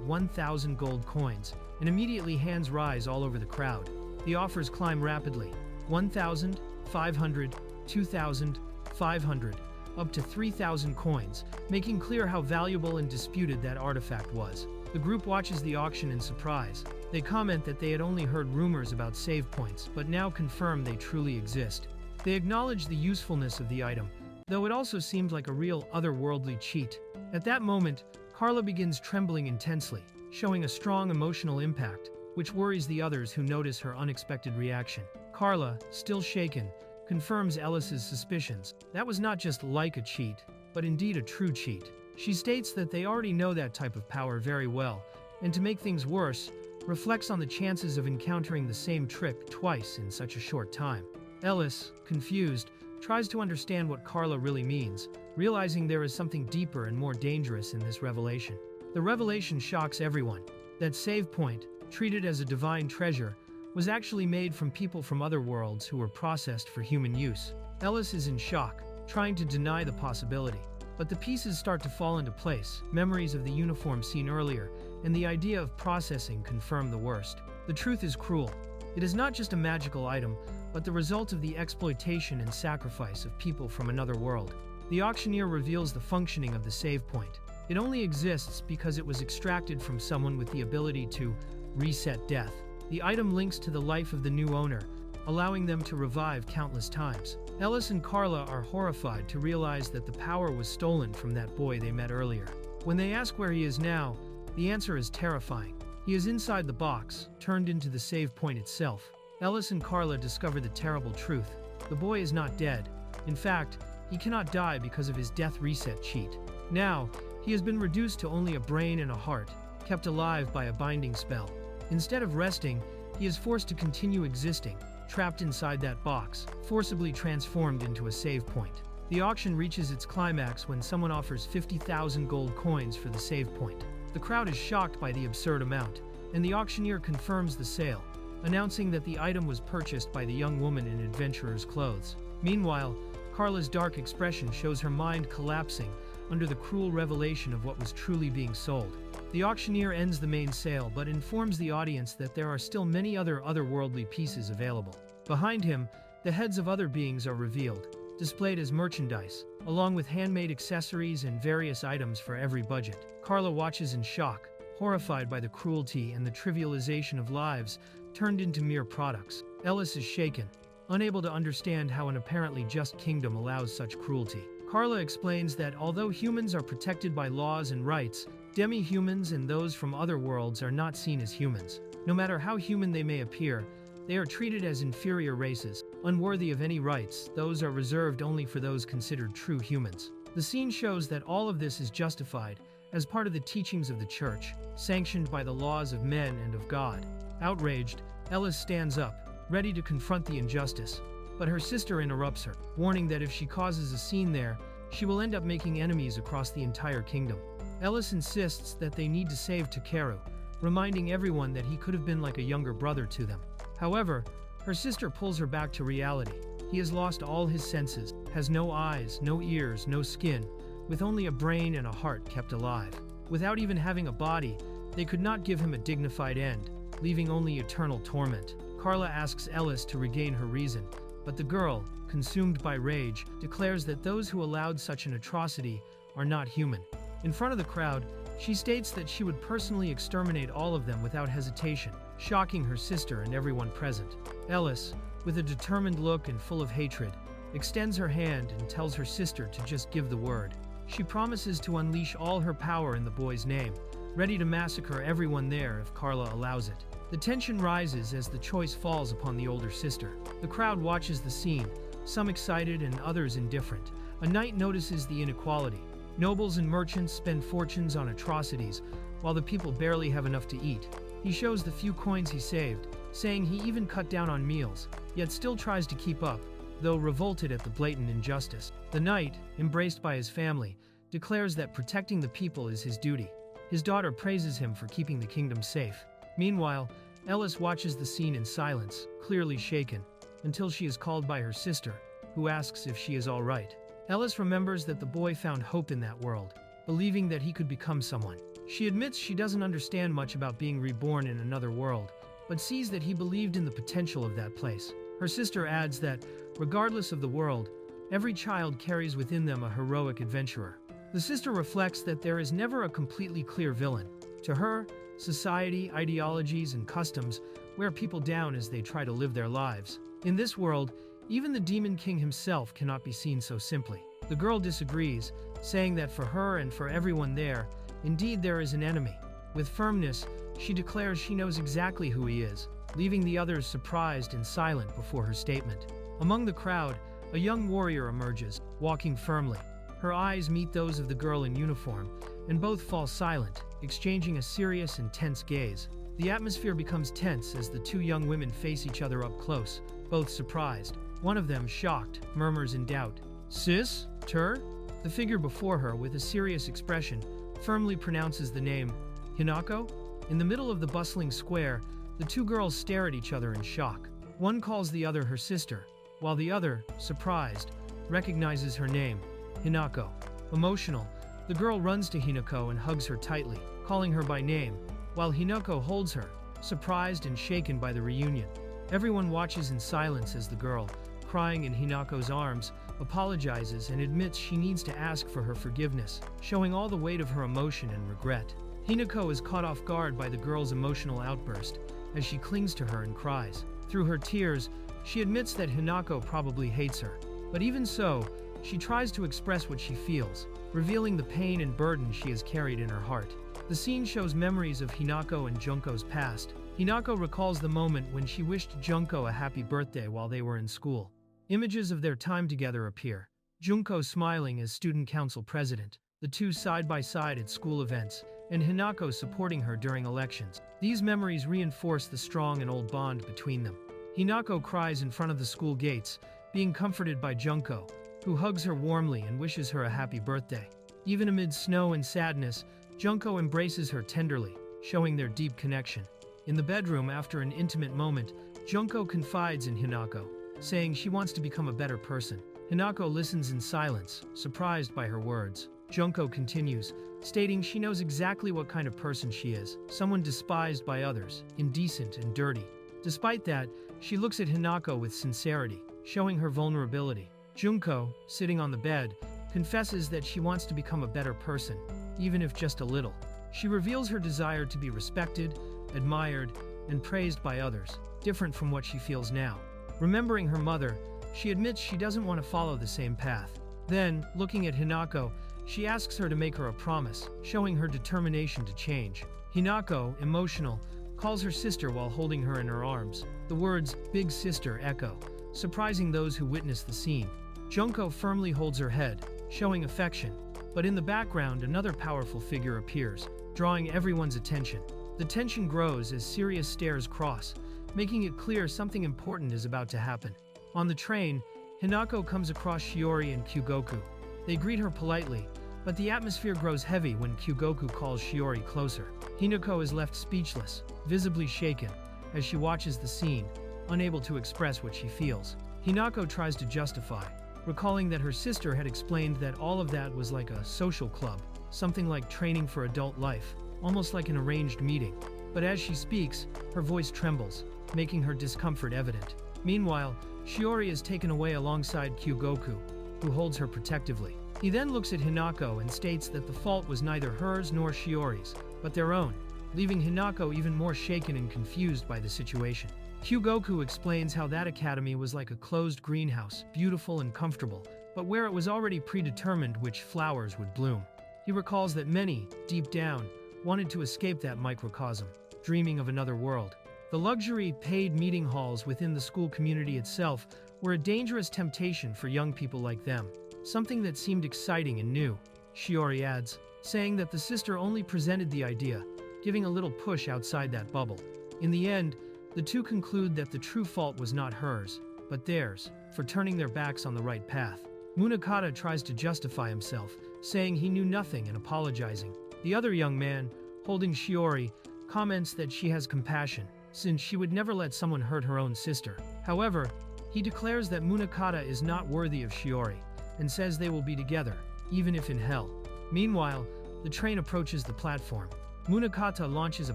1,000 gold coins, and immediately hands rise all over the crowd. The offers climb rapidly: 1,000, 500, 2,000, 500, up to 3,000 coins, making clear how valuable and disputed that artifact was. The group watches the auction in surprise. They comment that they had only heard rumors about save points, but now confirm they truly exist. They acknowledge the usefulness of the item, though it also seemed like a real otherworldly cheat. At that moment, Carla begins trembling intensely, showing a strong emotional impact, which worries the others who notice her unexpected reaction. Carla, still shaken, confirms Ellis's suspicions. That was not just like a cheat, but indeed a true cheat. She states that they already know that type of power very well, and to make things worse, reflects on the chances of encountering the same trick twice in such a short time. Ellis, confused, tries to understand what Carla really means, realizing there is something deeper and more dangerous in this revelation. The revelation shocks everyone. That save point, treated as a divine treasure, was actually made from people from other worlds who were processed for human use. Ellis is in shock, trying to deny the possibility. But the pieces start to fall into place. Memories of the uniform seen earlier, and the idea of processing confirm the worst. The truth is cruel. It is not just a magical item, but the result of the exploitation and sacrifice of people from another world. The auctioneer reveals the functioning of the save point. It only exists because it was extracted from someone with the ability to reset death. The item links to the life of the new owner, allowing them to revive countless times. Ellis and Carla are horrified to realize that the power was stolen from that boy they met earlier. When they ask where he is now, the answer is terrifying. He is inside the box, turned into the save point itself. Ellis and Carla discover the terrible truth. The boy is not dead. In fact, he cannot die because of his death reset cheat. Now, he has been reduced to only a brain and a heart, kept alive by a binding spell. Instead of resting, he is forced to continue existing, trapped inside that box, forcibly transformed into a save point. The auction reaches its climax when someone offers 50,000 gold coins for the save point. The crowd is shocked by the absurd amount, and the auctioneer confirms the sale, announcing that the item was purchased by the young woman in adventurer's clothes. Meanwhile, Carla's dark expression shows her mind collapsing under the cruel revelation of what was truly being sold. The auctioneer ends the main sale but informs the audience that there are still many other otherworldly pieces available. Behind him, the heads of other beings are revealed, displayed as merchandise, along with handmade accessories and various items for every budget. Carla watches in shock, horrified by the cruelty and the trivialization of lives turned into mere products. Ellis is shaken, unable to understand how an apparently just kingdom allows such cruelty. Carla explains that although humans are protected by laws and rights, demi-humans and those from other worlds are not seen as humans. No matter how human they may appear, they are treated as inferior races, unworthy of any rights. Those are reserved only for those considered true humans. The scene shows that all of this is justified as part of the teachings of the Church, sanctioned by the laws of men and of God. Outraged, Ellis stands up, ready to confront the injustice, but her sister interrupts her, warning that if she causes a scene there, she will end up making enemies across the entire kingdom. Ellis insists that they need to save Takeru, reminding everyone that he could have been like a younger brother to them. However, her sister pulls her back to reality. He has lost all his senses, has no eyes, no ears, no skin, with only a brain and a heart kept alive. Without even having a body, they could not give him a dignified end, leaving only eternal torment. Carla asks Ellis to regain her reason, but the girl, consumed by rage, declares that those who allowed such an atrocity are not human. In front of the crowd, she states that she would personally exterminate all of them without hesitation, shocking her sister and everyone present. Ellis, with a determined look and full of hatred, extends her hand and tells her sister to just give the word. She promises to unleash all her power in the boy's name, ready to massacre everyone there if Carla allows it. The tension rises as the choice falls upon the older sister. The crowd watches the scene, some excited and others indifferent. A knight notices the inequality. Nobles and merchants spend fortunes on atrocities, while the people barely have enough to eat. He shows the few coins he saved, saying he even cut down on meals, yet still tries to keep up, though revolted at the blatant injustice. The knight, embraced by his family, declares that protecting the people is his duty. His daughter praises him for keeping the kingdom safe. Meanwhile, Ellis watches the scene in silence, clearly shaken, until she is called by her sister, who asks if she is all right. Ellis remembers that the boy found hope in that world, believing that he could become someone. She admits she doesn't understand much about being reborn in another world, but sees that he believed in the potential of that place. Her sister adds that, regardless of the world, every child carries within them a heroic adventurer. The sister reflects that there is never a completely clear villain. To her, society, ideologies, and customs wear people down as they try to live their lives. In this world, even the Demon King himself cannot be seen so simply. The girl disagrees, saying that for her and for everyone there, indeed there is an enemy. With firmness, she declares she knows exactly who he is, leaving the others surprised and silent before her statement. Among the crowd, a young warrior emerges, walking firmly. Her eyes meet those of the girl in uniform, and both fall silent, exchanging a serious and tense gaze. The atmosphere becomes tense as the two young women face each other up close, both surprised. One of them, shocked, murmurs in doubt, "Sis? Tur?" The figure before her, with a serious expression, firmly pronounces the name, "Hinako?" In the middle of the bustling square, the two girls stare at each other in shock. One calls the other her sister, while the other, surprised, recognizes her name, Hinako. Emotional, the girl runs to Hinako and hugs her tightly, calling her by name, while Hinako holds her, surprised and shaken by the reunion. Everyone watches in silence as the girl, crying in Hinako's arms, apologizes and admits she needs to ask for her forgiveness, showing all the weight of her emotion and regret. Hinako is caught off guard by the girl's emotional outburst as she clings to her and cries. Through her tears, she admits that Hinako probably hates her. But even so, she tries to express what she feels, revealing the pain and burden she has carried in her heart. The scene shows memories of Hinako and Junko's past. Hinako recalls the moment when she wished Junko a happy birthday while they were in school. Images of their time together appear. Junko smiling as student council president, the two side by side at school events, and Hinako supporting her during elections. These memories reinforce the strong and old bond between them. Hinako cries in front of the school gates, being comforted by Junko, who hugs her warmly and wishes her a happy birthday. Even amid snow and sadness, Junko embraces her tenderly, showing their deep connection. In the bedroom, after an intimate moment, Junko confides in Hinako, saying she wants to become a better person. Hinako listens in silence, surprised by her words. Junko continues, stating she knows exactly what kind of person she is, someone despised by others, indecent and dirty. Despite that, she looks at Hinako with sincerity, showing her vulnerability. Junko, sitting on the bed, confesses that she wants to become a better person, even if just a little. She reveals her desire to be respected, admired, and praised by others, different from what she feels now. Remembering her mother, she admits she doesn't want to follow the same path. Then, looking at Hinako, she asks her to make her a promise, showing her determination to change. Hinako, emotional, calls her sister while holding her in her arms. The words, "big sister," echo, surprising those who witness the scene. Junko firmly holds her head, showing affection, but in the background another powerful figure appears, drawing everyone's attention. The tension grows as serious stares cross, making it clear something important is about to happen. On the train, Hinako comes across Shiori and Kyugoku. They greet her politely, but the atmosphere grows heavy when Kyugoku calls Shiori closer. Hinako is left speechless, visibly shaken, as she watches the scene, unable to express what she feels. Hinako tries to justify, recalling that her sister had explained that all of that was like a social club, something like training for adult life, almost like an arranged meeting. But as she speaks, her voice trembles, making her discomfort evident. Meanwhile, Shiori is taken away alongside Kyugoku, who holds her protectively. He then looks at Hinako and states that the fault was neither hers nor Shiori's, but their own, leaving Hinako even more shaken and confused by the situation. Kyugoku explains how that academy was like a closed greenhouse, beautiful and comfortable, but where it was already predetermined which flowers would bloom. He recalls that many, deep down, wanted to escape that microcosm, dreaming of another world. The luxury, paid meeting halls within the school community itself were a dangerous temptation for young people like them, something that seemed exciting and new. Shiori adds, saying that the sister only presented the idea, giving a little push outside that bubble. In the end, the two conclude that the true fault was not hers, but theirs, for turning their backs on the right path. Munakata tries to justify himself, saying he knew nothing and apologizing. The other young man, holding Shiori, comments that she has compassion, since she would never let someone hurt her own sister. However, he declares that Munakata is not worthy of Shiori, and says they will be together, even if in hell. Meanwhile, the train approaches the platform. Munakata launches a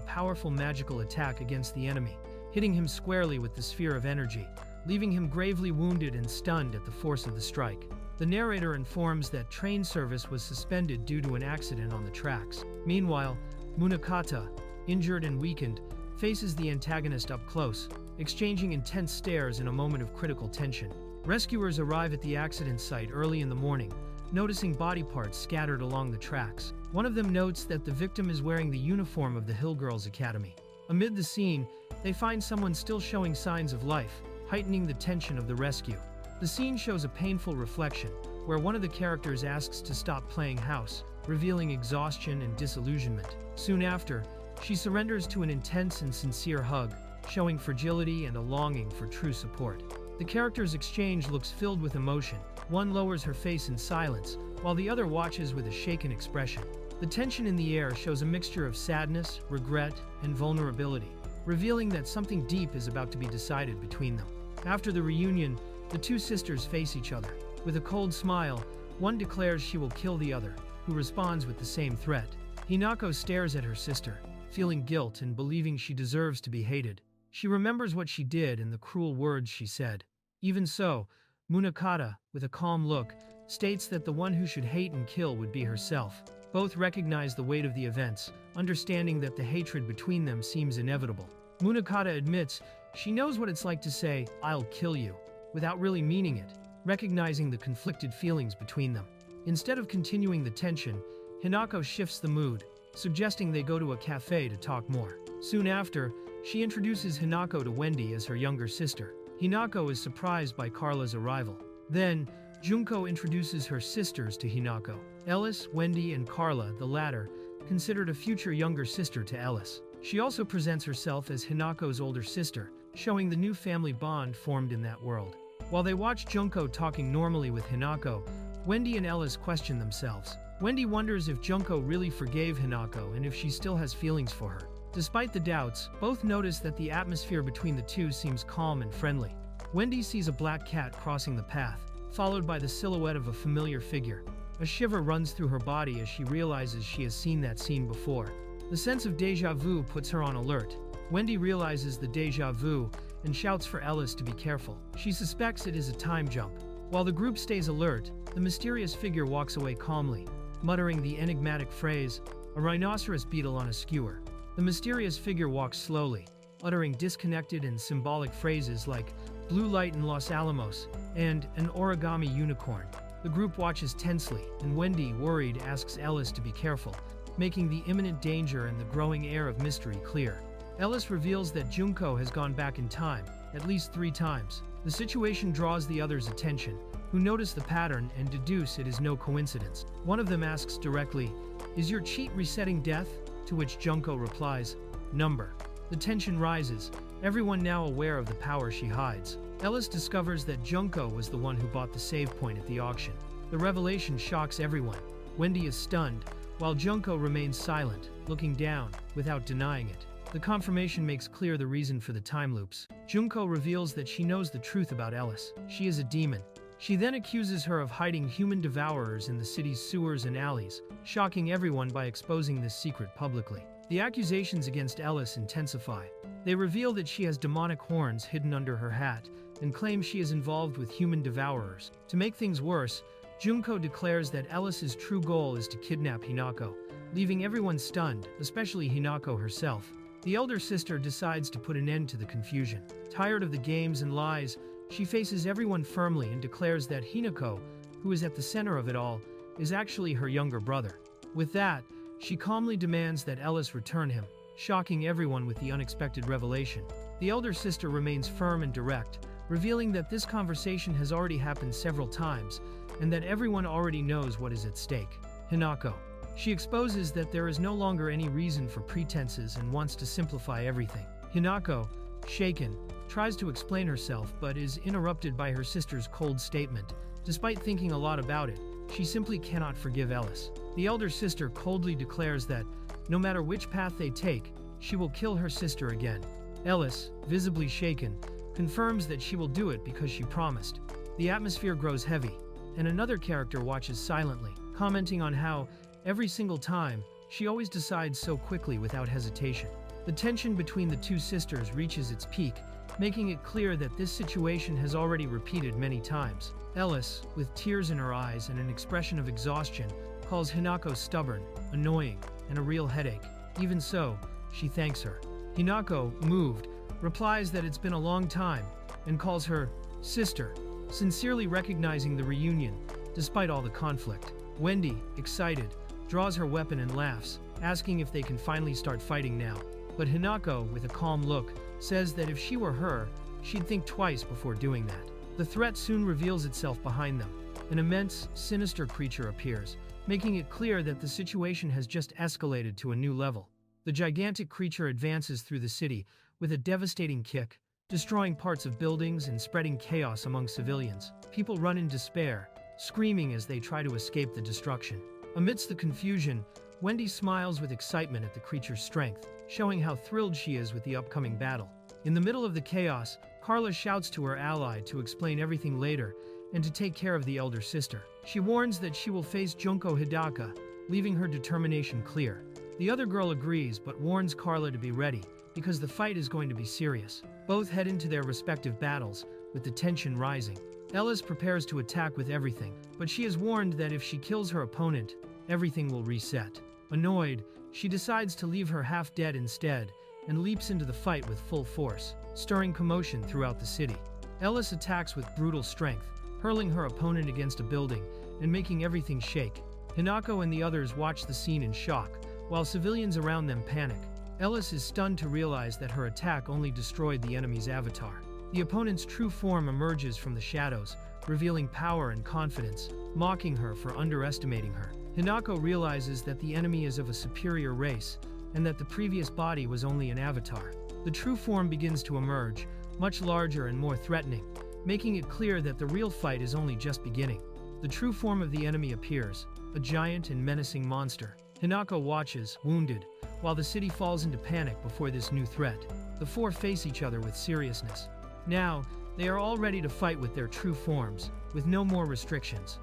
powerful magical attack against the enemy, hitting him squarely with the sphere of energy, leaving him gravely wounded and stunned at the force of the strike. The narrator informs that train service was suspended due to an accident on the tracks. Meanwhile, Munakata, injured and weakened, faces the antagonist up close, exchanging intense stares in a moment of critical tension. Rescuers arrive at the accident site early in the morning, noticing body parts scattered along the tracks. One of them notes that the victim is wearing the uniform of the Hill Girls Academy. Amid the scene, they find someone still showing signs of life, heightening the tension of the rescue. The scene shows a painful reflection, where one of the characters asks to stop playing house, revealing exhaustion and disillusionment. Soon after, she surrenders to an intense and sincere hug, showing fragility and a longing for true support. The characters' exchange looks filled with emotion. One lowers her face in silence, while the other watches with a shaken expression. The tension in the air shows a mixture of sadness, regret, and vulnerability, revealing that something deep is about to be decided between them. After the reunion, the two sisters face each other. With a cold smile, one declares she will kill the other, who responds with the same threat. Hinako stares at her sister, feeling guilt and believing she deserves to be hated. She remembers what she did and the cruel words she said. Even so, Munakata, with a calm look, states that the one who should hate and kill would be herself. Both recognize the weight of the events, understanding that the hatred between them seems inevitable. Munakata admits she knows what it's like to say, "I'll kill you," without really meaning it, recognizing the conflicted feelings between them. Instead of continuing the tension, Hinako shifts the mood, suggesting they go to a cafe to talk more. Soon after, she introduces Hinako to Wendy as her younger sister. Hinako is surprised by Carla's arrival. Then, Junko introduces her sisters to Hinako. Ellis, Wendy, and Carla, the latter, considered a future younger sister to Ellis. She also presents herself as Hinako's older sister, showing the new family bond formed in that world. While they watch Junko talking normally with Hinako, Wendy and Ellis question themselves. Wendy wonders if Junko really forgave Hinako and if she still has feelings for her. Despite the doubts, both notice that the atmosphere between the two seems calm and friendly. Wendy sees a black cat crossing the path, followed by the silhouette of a familiar figure. A shiver runs through her body as she realizes she has seen that scene before. The sense of déjà vu puts her on alert. Wendy realizes the déjà vu and shouts for Ellis to be careful. She suspects it is a time jump. While the group stays alert, the mysterious figure walks away calmly, muttering the enigmatic phrase, "A rhinoceros beetle on a skewer." The mysterious figure walks slowly, uttering disconnected and symbolic phrases like "blue light in Los Alamos" and "an origami unicorn." The group watches tensely, and Wendy, worried, asks Ellis to be careful, making the imminent danger and the growing air of mystery clear. Ellis reveals that Junko has gone back in time, at least 3 times. The situation draws the others' attention, who notice the pattern and deduce it is no coincidence. One of them asks directly, "Is your cheat resetting death?" To which Junko replies, "Number." The tension rises, everyone now aware of the power she hides. Ellis discovers that Junko was the one who bought the save point at the auction. The revelation shocks everyone. Wendy is stunned, while Junko remains silent, looking down, without denying it. The confirmation makes clear the reason for the time loops. Junko reveals that she knows the truth about Ellis. She is a demon. She then accuses her of hiding human devourers in the city's sewers and alleys, shocking everyone by exposing this secret publicly. The accusations against Ellis intensify. They reveal that she has demonic horns hidden under her hat and claim she is involved with human devourers. To make things worse, Junko declares that Ellis's true goal is to kidnap Hinako, leaving everyone stunned, especially Hinako herself. The elder sister decides to put an end to the confusion. Tired of the games and lies, she faces everyone firmly and declares that Hinako, who is at the center of it all, is actually her younger brother. With that, she calmly demands that Ellis return him, shocking everyone with the unexpected revelation. The elder sister remains firm and direct, revealing that this conversation has already happened several times and that everyone already knows what is at stake. Hinako. She exposes that there is no longer any reason for pretenses and wants to simplify everything. Hinako, shaken, tries to explain herself but is interrupted by her sister's cold statement. Despite thinking a lot about it, she simply cannot forgive Ellis. The elder sister coldly declares that, no matter which path they take, she will kill her sister again. Ellis, visibly shaken, confirms that she will do it because she promised. The atmosphere grows heavy, and another character watches silently, commenting on how, every single time, she always decides so quickly without hesitation. The tension between the two sisters reaches its peak, making it clear that this situation has already repeated many times. Ellis, with tears in her eyes and an expression of exhaustion, calls Hinako stubborn, annoying, and a real headache. Even so, she thanks her. Hinako, moved, replies that it's been a long time, and calls her sister, sincerely recognizing the reunion, despite all the conflict. Wendy, excited, draws her weapon and laughs, asking if they can finally start fighting now. But Hinako, with a calm look, says that if she were her, she'd think twice before doing that. The threat soon reveals itself behind them. An immense, sinister creature appears, making it clear that the situation has just escalated to a new level. The gigantic creature advances through the city with a devastating kick, destroying parts of buildings and spreading chaos among civilians. People run in despair, screaming as they try to escape the destruction. Amidst the confusion, Wendy smiles with excitement at the creature's strength, showing how thrilled she is with the upcoming battle. In the middle of the chaos, Carla shouts to her ally to explain everything later and to take care of the elder sister. She warns that she will face Junko Hidaka, leaving her determination clear. The other girl agrees but warns Carla to be ready, because the fight is going to be serious. Both head into their respective battles, with the tension rising. Ellis prepares to attack with everything, but she is warned that if she kills her opponent, everything will reset. Annoyed, she decides to leave her half-dead instead, and leaps into the fight with full force, stirring commotion throughout the city. Ellis attacks with brutal strength, hurling her opponent against a building and making everything shake. Hinako and the others watch the scene in shock, while civilians around them panic. Ellis is stunned to realize that her attack only destroyed the enemy's avatar. The opponent's true form emerges from the shadows, revealing power and confidence, mocking her for underestimating her. Hinako realizes that the enemy is of a superior race, and that the previous body was only an avatar. The true form begins to emerge, much larger and more threatening, making it clear that the real fight is only just beginning. The true form of the enemy appears, a giant and menacing monster. Hinako watches, wounded, while the city falls into panic before this new threat. The four face each other with seriousness. Now, they are all ready to fight with their true forms, with no more restrictions.